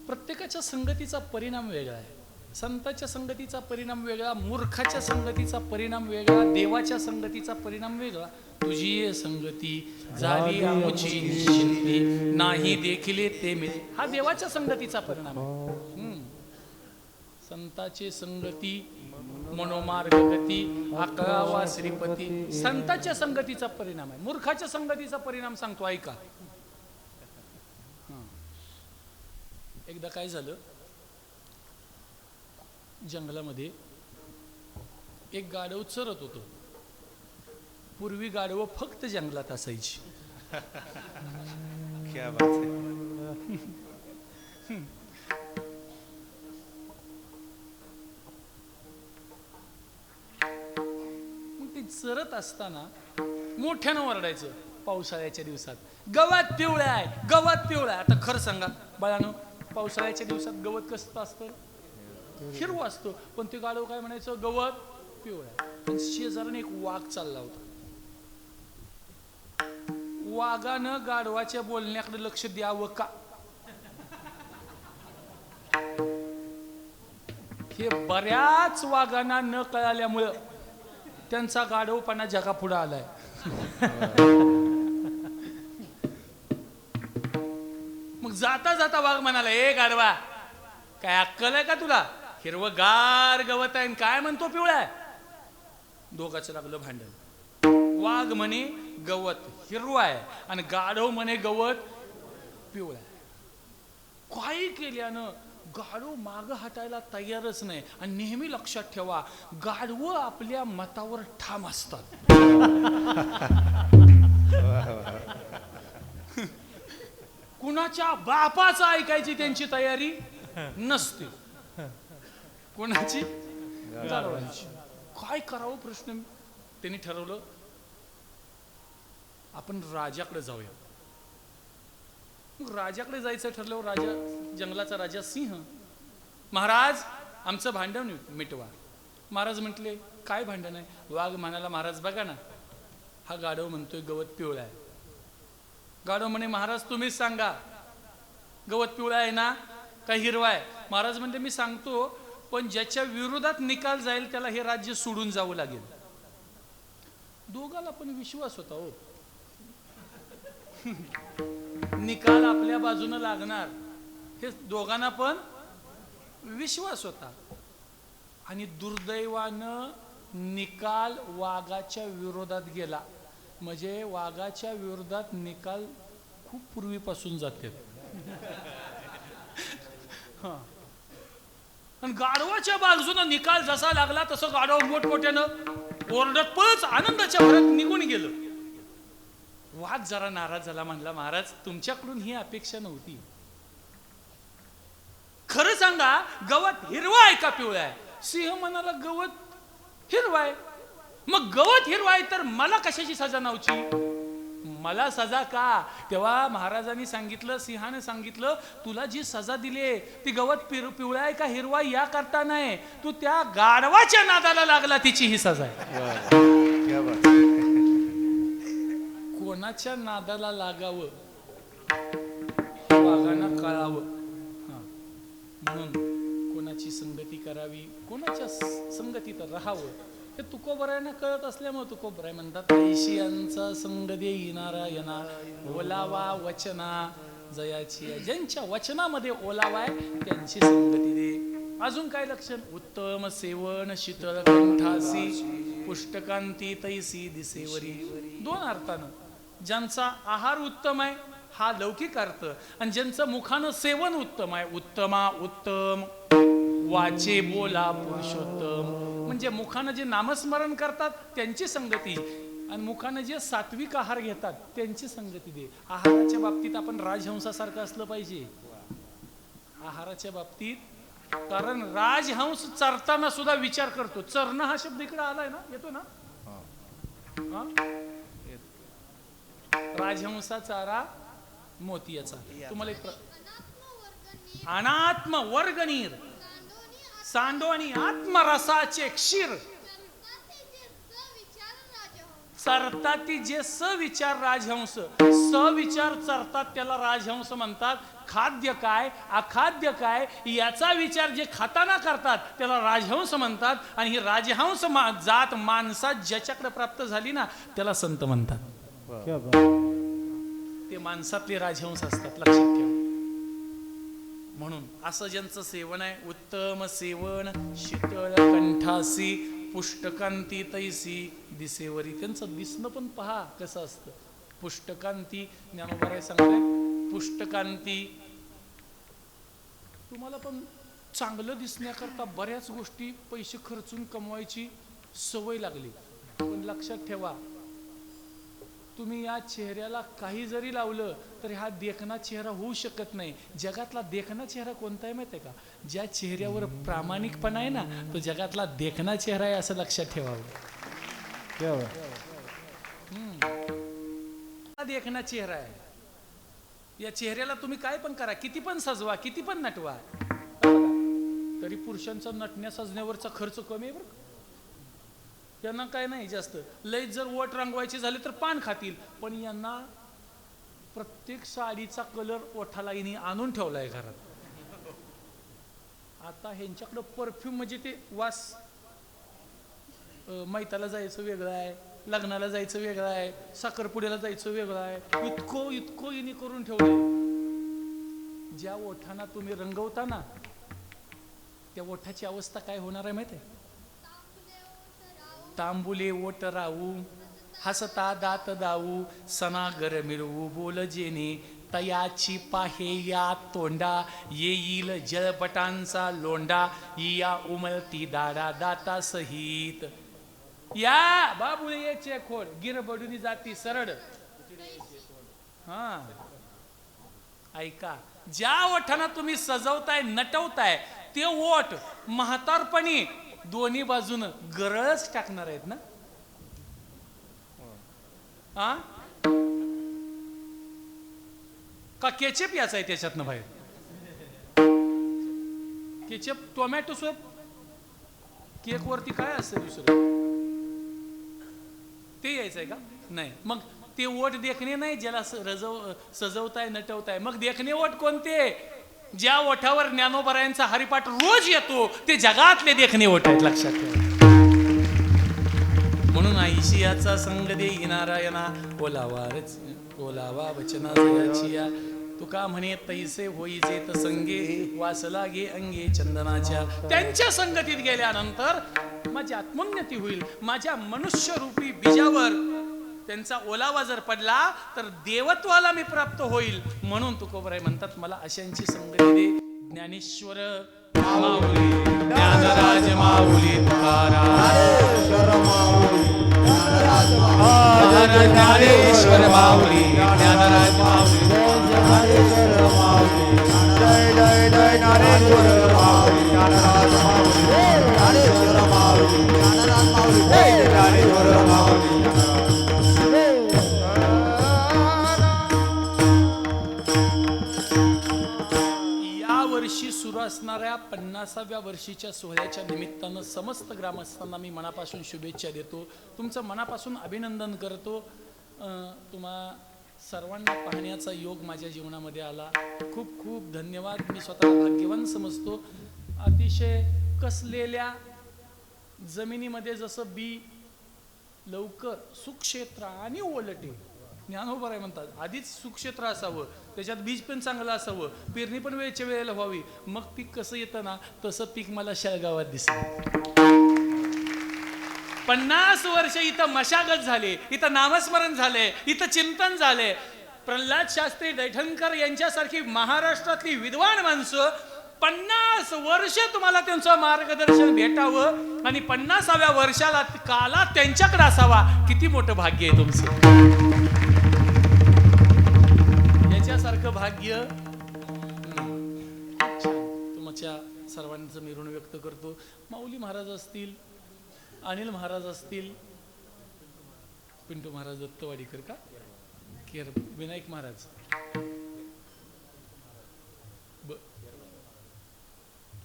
प्रत्येकाच्या संगतीचा परिणाम वेगळा आहे. संतांच्या संगतीचा परिणाम वेगळा, मूर्खाच्या संगतीचा परिणाम वेगळा, देवाच्या संगतीचा परिणाम वेगळा. तुझी संगती झाली आमची निश्चिंती, नाही देखिले ते मिळे, हा देवाच्या संगतीचा परिणाम आहे. संताचे संगती मनोमार्ग गती, अकळावा श्रीपती, संतांच्या संगतीचा परिणाम आहे. मूर्खाच्या संगतीचा परिणाम सांगतो, ऐका. एकदा काय झालं, जंगलामध्ये एक गाढव चरत होतं. पूर्वी गाढवं फक्त जंगलात असायची. क्या बात है. मग ते चरत असताना मोठ्यानं ओरडायचं पावसाळ्याच्या दिवसात, गवत पिवळं आहे, गवत पिवळं आहे. आता खरं सांगा बाळानो, पावसाळ्याच्या दिवसात गवत कसं असतं? हिरवं असतं. पण ते गाढव काय म्हणायचं, गवत पिवळं आहे. पण शेजाराने एक वाघ चालला होता. वाघानं गाढवाच्या बोलण्याकडे लक्ष द्यावं का, हे बऱ्याच वाघांना न कळाल्यामुळं त्यांचा गाढवपणा जगापुढे आलाय. मग जाता जाता वाघ म्हणाला, ए गाढवा, काय अक्कल आहे का तुला? हिरवगार गवत आहे काय म्हणतो पिवळा आहे? दोघांचं लागलं भांडण. वाघ म्हणे गवत हिरवा आहे आणि गाढव म्हणे गवत पिवळा आहे. काही केल्यानं गाढव माग हटायला तयारच नाही. आणि नेहमी लक्षात ठेवा, गाढव आपल्या मतावर ठाम असतात. कुणाच्या बापाचं ऐकायची त्यांची तयारी नसते. कोणाची? गाढवांची. काय करावं प्रश्न. त्यांनी ठरवलं, आपण राजाकडे जाऊया. राजाकडे जायचं ठरल्यावर राजा, जंगलाचा राजा सिंह, महाराज आमचं भांडण मिटवा. महाराज म्हटले, काय भांडण आहे? वाघ म्हणाला, महाराज बघा ना, हा गाढव म्हणतोय गवत पिवळा आहे. गाढव म्हणे, महाराज तुम्हीच सांगा, गवत पिवळा आहे ना का हिरवा आहे? महाराज म्हणले, मी सांगतो, पण ज्याच्या विरोधात निकाल जाईल त्याला हे राज्य सोडून जावं लागेल. दोघाला पण विश्वास होता हो, निकाल आपल्या बाजूने लागणार, हे दोघांना पण विश्वास होता. आणि दुर्दैवानं निकाल वाघाच्या विरोधात गेला. म्हणजे वाघाच्या विरोधात निकाल खूप पूर्वीपासून जाते. आणि गाढवाच्या बाजूने निकाल जसा लागला तसं गाढव मोठमोठ्यानं ओरडत पळच आनंदाच्या भरात निघून गेलं. वाघ जरा नाराज झाला, म्हणला, महाराज तुमच्याकडून ही अपेक्षा नव्हती. खरं सांगा, गवत हिरवा आहे का पिवळा आहे? सिंह म्हणाला, गवत हिरवा आहे. मग गवत हिरवा आहे तर मला कशाची सजा नव्हती? मला सजा का? तेव्हा महाराजांनी सांगितलं, सिंहाने सांगितलं, तुला जी सजा दिली ती गवत पिवळा आहे का हिरवा या करता नाही, तू त्या गाढवाच्या नादाला लागला, तिची ही सजा आहे. क्या बात है. कोणाच्या नादाला लागावं वाघांना कळावं. म्हणून कोणाची संगती करावी, कोणाच्या संगतीत राहावं हे तुकोबरायांना कळत असल्यामुळे तुकोबराय म्हणतात, ऐशियांचा संग देई नारायणा, ओलावा वचना जयाची. ज्यांच्या वचनामध्ये ओलावा आहे त्यांची संगती दे. अजून काय लक्षण? उत्तम सेवन शीतळ कंठासी, पुष्टकांती तैसी दिसेवरी. दोन अर्थानं, ज्यांचा आहार उत्तम आहे हा लौकिक अर्थ, आणि ज्यांचं मुखानं सेवन उत्तम आहे, उत्तमा उत्तम वाचे बोला पुरुषोत्तम, म्हणजे मुखानं जे नामस्मरण करतात त्यांची संगती, आणि मुखानं जे सात्विक आहार घेतात त्यांची संगती दे. आहाराच्या बाबतीत आपण राजहंसासारखं असलं पाहिजे. आहाराच्या बाबतीत, कारण राजहंस चरताना सुद्धा विचार करतो. चरणं हा शब्द इकडे आलाय ना, येतो ना? राजहंसा चारा मोतियाचा. तुम्हाला एक अनात्म वर्गनीर सांडोणी आत्मरसाचे क्षीर, चरताती जे सविचार राजहंस, सविचार चरतात त्याला राजहंस म्हणतात. खाद्य काय अखाद्य काय याचा विचार जे खाताना करतात त्याला राजहंस म्हणतात. आणि ही राजहंस जात माणसात ज्याच्याकडे प्राप्त झाली ना त्याला संत म्हणतात. ते माणसातले राजहंस असतात, लक्षात ठेवा. म्हणून असं ज्यांचं सेवन आहे, उत्तम सेवन शीतळ कंठासी, पुष्टकांती तैसी दिसेवरी. त्यांचं दिसणं पण पहा कसं असतं. पुष्टकांती, ज्ञानोबा सांगताय, पुष्टकांती तुम्हाला पण चांगलं दिसण्याकरता बऱ्याच गोष्टी पैसे खर्चून कमवायची सवय लागली, पण लक्षात ठेवा, तुम्ही या चेहऱ्याला काही जरी लावलं तर हा देखणा चेहरा होऊ शकत नाही. जगातला देखणा चेहरा कोणता आहे माहिती आहे का? ज्या चेहऱ्यावर प्रामाणिकपणा आहे ना, तो जगातला देखणा चेहरा आहे, असं लक्षात ठेवावं. हा देखणा चेहरा आहे. या चेहऱ्याला तुम्ही काय पण करा, किती पण सजवा, किती पण नटवा, तरी पुरुषांचा नटण्या सजण्यावरचा खर्च कमी आहे बरं का. यांना काय नाही जास्त, लय जर ओठ रंगवायचे झाले तर पान खातील, पण यांना प्रत्येक साडीचा कलर ओठाला हिने आणून ठेवलाय घरात. आता ह्यांच्याकडं परफ्यूम म्हणजे ते वास, मैताला जायचं वेगळं आहे, लग्नाला जायचं वेगळं आहे, साखरपुड्याला जायचं वेगळं आहे, इतकं इतकं हिने करून ठेवलंय. ज्या ओठांना तुम्ही रंगवता ना, त्या ओठाची अवस्था काय होणार आहे माहिती आहे? तांबुले ओट राहू, हसता दात दाऊ, सनागर मिळवू बोल जेने, तयाची पाहे या तोंडा, येईल जळपटांचा लोंडा, या उमलती दाडा दाता सहित. या बाबुळे याचे खोड, गिरबडुनी जाती सरळ. हा ऐका, ज्या ओठांना तुम्ही सजवताय नटवताय, ते ओठ म्हातारपणी दोन्ही बाजून गरळच टाकणार आहेत ना. हा का केचप याचा आहे त्याच्यातनं बाहेर? केचप, टोमॅटो सॉस, केक वरती काय असतं दुसरं? ते यायचंय का? नाही. मग ते ओठ देखणे नाही ज्याला सजवताय नटवताय. मग देखणे ओठ कोणते? ज्या ओठावर ज्ञानोबरायांचा हरिपाठ रोज येतो, ते जगातले देखणे ओठ आहेत, लक्षात ठेवा. म्हणून आईशियाचा संग देई नारायणा, ओलावारच ओलावा वचना जयाचिया. तुका म्हणे तैसे होईजे त संगे, वास लागे अंगे चंदनाच्या. त्यांच्या संगतीत गेल्यानंतर माझी आत्मोन्नती होईल. माझ्या मनुष्य रूपी बीजावर त्यांचा ओलावा जर पडला तर देवत्वाला मी प्राप्त होईल. म्हणून तुकोबराय म्हणतात, मला अशांची संगती दे. ज्ञानेश्वर माऊली, ज्ञानराज माऊली तुकाराम, ज्ञानेश्वर माऊली, ज्ञानराज माऊली, जय जय जय ज्ञानेश्वर माऊली, ज्ञानराज माऊली, ज्ञानेश्वर माऊली, ज्ञानराज माऊली, जय ज्ञानेश्वर माऊली. वर्षी सुरू असणाऱ्या 50व्या वर्षीच्या सोहळ्याच्या निमित्तानं समस्त ग्रामस्थांना मी मनापासून शुभेच्छा देतो. तुमचं मनापासून अभिनंदन करतो. तुम्हा सर्वांना पाहण्याचा योग माझ्या जीवनामध्ये आला. खूप खूप धन्यवाद. मी स्वतःला भाग्यवान समजतो. अतिशय कसलेल्या जमिनीमध्ये जसं बी लवकर सुक्षेत्र आणि ओलटे, ज्ञानोबराय म्हणतात, आधीच सुक्षेत्र असावं, त्याच्यात बीज पण चांगलं असावं, पेरणी पण वेळच्या वेळेला व्हावी, मग पीक कसं येतं ना, तसं पीक मला शेळगावात दिसलं. 50 वर्ष इथं मशागत झाली, इथं नामस्मरण झाले, इथं चिंतन झाले. प्रल्हाद शास्त्री दैठणकर यांच्यासारखी महाराष्ट्रातली विद्वान माणसं 50 वर्ष तुम्हाला त्यांचं मार्गदर्शन भेटावं आणि 50व्या वर्षाला काला त्यांच्याकडे असावा. किती मोठं भाग्य आहे तुमचं. याच्यासारखं भाग्य तुमच्या सर्वांचं मी ऋण व्यक्त करतो. माऊली महाराज असतील, अनिल महाराज असतील, पिंटू महाराज दत्तवाडीकर का केर, विनायक महाराज,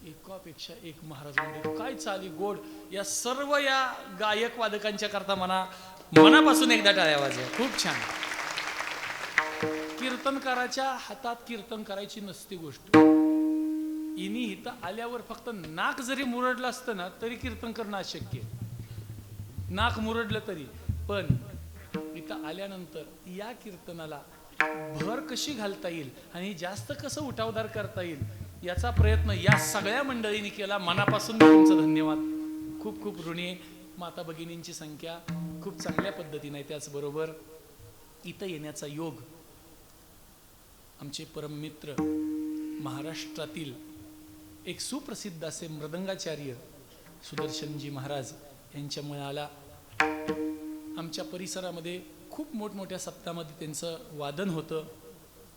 एकापेक्षा एक महाराज म्हणजे काय चाली गोड. या सर्व या गायक वादकांच्या करता मनापासून एकदा टाळ्या वाजवा. खूप छान. कीर्तनकाराच्या हातात कीर्तन करायची नसती गोष्ट. इनी इथं आल्यावर फक्त नाक जरी मुरडलं असतं ना तरी कीर्तन करणं अशक्य. नाक मुरडलं तरी, पण इथं आल्यानंतर या कीर्तनाला भर कशी घालता येईल आणि जास्त कसं उठावदार करता येईल याचा प्रयत्न या सगळ्या मंडळींनी केला. मनापासून तुमचं धन्यवाद. खूप खूप ऋणी. माता भगिनींची संख्या खूप चांगल्या पद्धतीने आहे. त्याचबरोबर इथं येण्याचा योग आमचे परममित्र महाराष्ट्रातील एक सुप्रसिद्ध असे मृदंगाचार्य सुदर्शनजी महाराज यांच्यामुळे आला. आमच्या परिसरामध्ये खूप मोठमोठ्या सप्ताहामध्ये त्यांचं वादन होतं.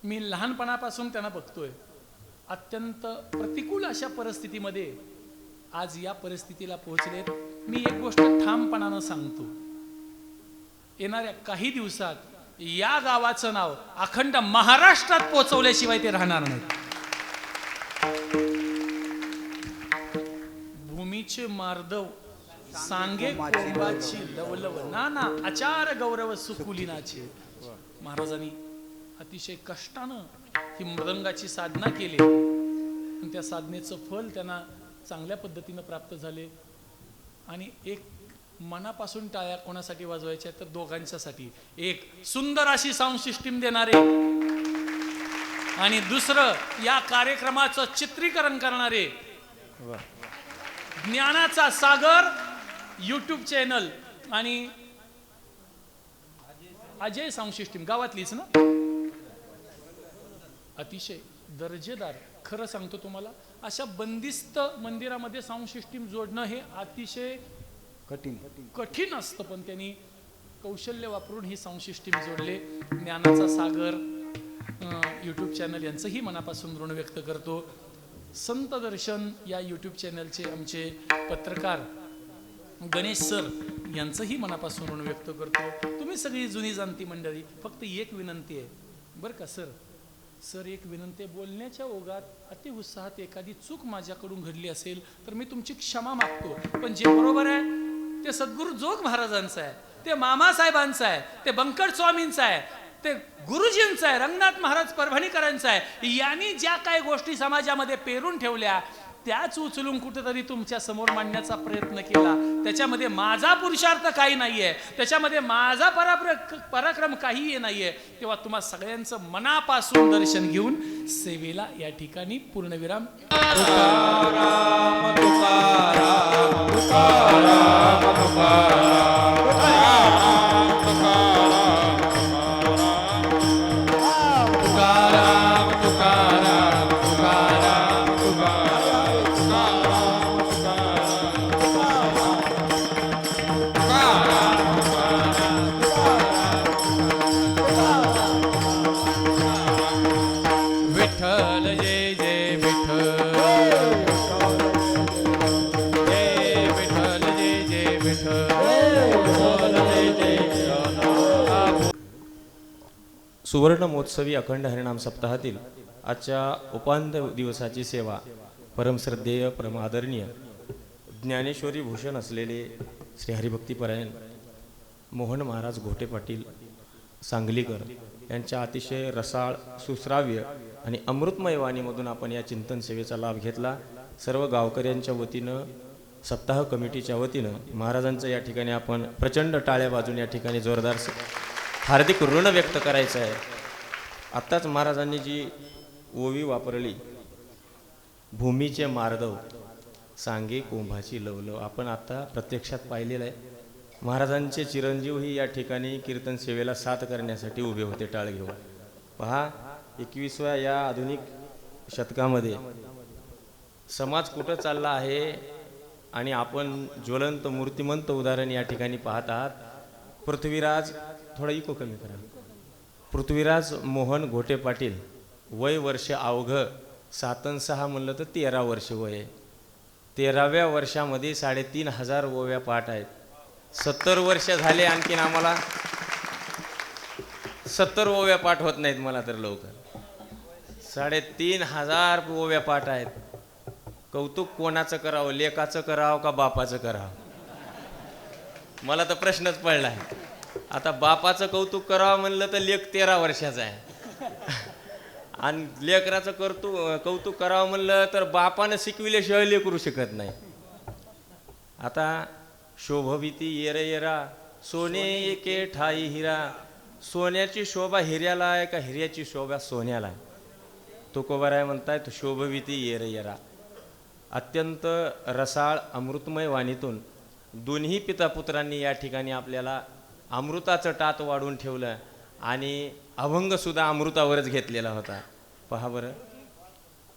मी लहानपणापासून त्यांना बघतोय. अत्यंत प्रतिकूल अशा परिस्थितीमध्ये आज या परिस्थितीला पोहोचलेत. मी एक गोष्ट ठामपणानं सांगतो, येणाऱ्या काही दिवसात या गावाचं नाव अखंड महाराष्ट्रात पोहोचवल्याशिवाय ते राहणार नाहीत. भूमीचे मार्दव सांगे कोंबाची लवलव नाना आचार गौरव सुकुलिनाचे. महाराजांनी अतिशय कष्टानं ही मृदंगाची साधना केली आणि त्या साधनेचं फल त्यांना चांगल्या पद्धतीनं प्राप्त झाले. आणि एक मनापासून टाळ्या कोणासाठी वाजवायच्या तर दोघांच्यासाठी. एक सुंदर अशी साऊंड सिस्टीम देणारे आणि दुसरं या कार्यक्रमाचं चित्रीकरण करणारे ज्ञानाचा सागर यूट्यूब चॅनल आणि अजय साऊंड सिस्टीम गावातलीच ना. अतिशय दर्जेदार. खरं सांगतो तुम्हाला, अशा बंदिस्त मंदिरामध्ये साऊंड सिस्टीम जोडणं हे अतिशय कठीण असतं, पण त्यांनी कौशल्य वापरून ही साऊंड सिस्टीम जोडले. ज्ञानाचा सागर यूट्यूब चॅनल यांचंही मनापासून ऋण व्यक्त करतो. संत दर्शन या यूट्यूब चॅनलचे आमचे पत्रकार गणेश सर यांचंही मनापासून ऋण व्यक्त करतो. तुम्ही सगळी जुनी जाणती मंडळी, फक्त एक विनंती आहे बरं का सर, एक विनंती आहे. बोलण्याच्या ओघात अति उत्साहात एखादी चूक माझ्याकडून घडली असेल तर मी तुमची क्षमा मागतो. पण जे बरोबर आहे ते सद्गुरू जोग महाराजांचं आहे, ते मामासाहेबांचं आहे, ते बंकट स्वामींचं आहे, ते गुरुजींचं आहे, रंगनाथ महाराज परभणीकरांचं आहे. यांनी ज्या काही गोष्टी समाजामध्ये पेरून ठेवल्या त्याच उचलून कुठेतरी तुमच्या समोर मांडण्याचा प्रयत्न केला. त्याच्यामध्ये माझा पुरुषार्थ काही नाहीये, त्याच्यामध्ये माझा पराक्रम काहीही नाहीये. तेव्हा तुम्हा सगळ्यांचं मनापासून दर्शन घेऊन सेवेला या ठिकाणी पूर्णविराम. तुकाराम तुकाराम तुकाराम सुवर्ण महोत्सवी अखंड हरिनाम सप्ताहातील आजच्या उपांत्य दिवसाची सेवा परमश्रद्धेय परमादरणीय ज्ञानेश्वरी भूषण असलेले श्री हरिभक्तीपरायण मोहन महाराज घोटे पाटील सांगलीकर यांच्या अतिशय रसाळ सुश्राव्य आणि अमृतमय वाणीमधून आपण या चिंतन सेवेचा लाभ घेतला. सर्व गावकऱ्यांच्या वतीनं सप्ताह कमिटीच्या वतीनं महाराजांचं या ठिकाणी आपण प्रचंड टाळ्या वाजून या ठिकाणी जोरदार हार्दिक ऋण व्यक्त करायचं आहे. आत्ताच महाराजांनी जी ओवी वापरली, भूमीचे मार्दव सांगे कोंभाची लवलव, आपण आता प्रत्यक्षात पाहिलेलं आहे. महाराजांचे चिरंजीवही या ठिकाणी कीर्तन सेवेला साथ करण्यासाठी उभे होते टाळ घेऊन. पहा, 21व्या या आधुनिक शतकामध्ये समाज कुठं चालला आहे आणि आपण ज्वलंत मूर्तिमंत उदाहरण या ठिकाणी पाहत आहात. पृथ्वीराज, थोडा इको कमी करा. पृथ्वीराज मोहन घोटे पाटील, वय वर्ष अवघं 7 म्हणलं तर 13 वर्ष वय. 13व्या वर्षामध्ये 3500 ओव्या पाठ आहेत. 70 वर्ष झाले, आणखीन आम्हाला 70 ओव्या पाठ होत नाहीत मला तर लवकर. 3500 ओव्या पाठ आहेत. कौतुक कोणाचं करावं, लेकाचं करावं का बापाचं करावं? मला तर प्रश्नच पडला आहे. आता बापाचं कौतुक करावं म्हणलं तर लेक 13 वर्षाचा आहे आणि लेकराचं कौतुक करावं म्हणलं तर बापानं शिकविल्याशिवाय लेकरू शकत नाही. आता शोभविती येरा येरा सोने एके ठाई हिरा, सोन्याची शोभा हिऱ्याला आहे का हिऱ्याची शोभा सोन्याला आहे? तुकोबाराय म्हणताय तो शोभविती येरा येरा. अत्यंत रसाळ अमृतमय वाणीतून दोन्ही पितापुत्रांनी या ठिकाणी आपल्याला अमृताचं टात वाढून ठेवलं आणि अभंगसुद्धा अमृतावरच घेतलेला होता. पहा बरं,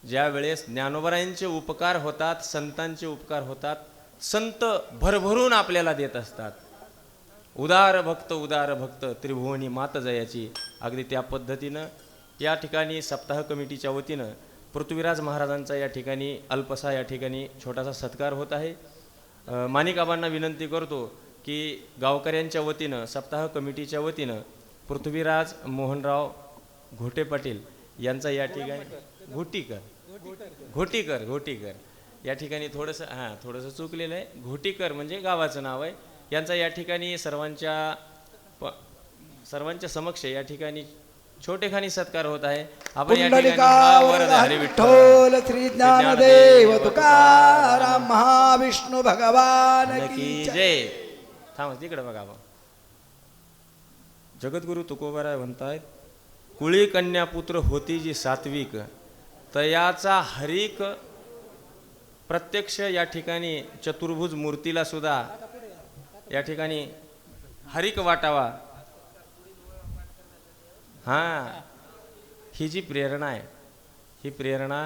ज्या वेळेस ज्ञानोबरायांचे उपकार होतात, संतांचे उपकार होतात, संत भरभरून आपल्याला देत असतात. उदार भक्त त्रिभुवनी मात जयाची. अगदी त्या पद्धतीनं या ठिकाणी सप्ताह कमिटीच्या वतीनं पृथ्वीराज महाराजांचा या ठिकाणी अल्पसा या ठिकाणी छोटासा सत्कार होत आहे. माणिकाबांना विनंती करतो की गावकऱ्यांच्या वतीनं सप्ताह कमिटीच्या वतीनं पृथ्वीराज मोहनराव घोटे पाटील यांचा या ठिकाणी घोटीकर या ठिकाणी थोडंसं चुकलेलं आहे. घोटीकर म्हणजे गावाचं नाव आहे. यांचा या ठिकाणी सर्वांच्या समक्ष या ठिकाणी छोटेखानी सत्कार होत आहे. आपण या ठिकाणी हा वरद विठ्ठल श्री ज्ञानदेव तुकाराम महाविष्णू भगवान की जय. थांब तिकडे बघा. जगद्गुरु तुकोबाराय म्हणतायत, कुळी कन्या पुत्र होती जी सात्विक, तयाचा हरिक प्रत्यक्ष या ठिकाणी चतुर्भुज मूर्तीला सुद्धा या ठिकाणी हरिक वाटावा. ही जी प्रेरणा आहे, ही प्रेरणा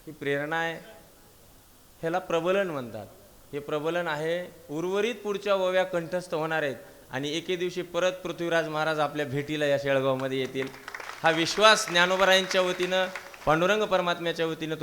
ही प्रेरणा आहे, ह्याला प्रबलन म्हणतात. हे प्रबलन आहे. उर्वरित पुढच्या ओव्या कंठस्थ होणार आहेत आणि एके दिवशी परत पृथ्वीराज महाराज आपल्या भेटीला या शेळगावमध्ये येतील. हा विश्वास ज्ञानोबरायांच्या वतीनं, पांडुरंग परमात्म्याच्या वतीनं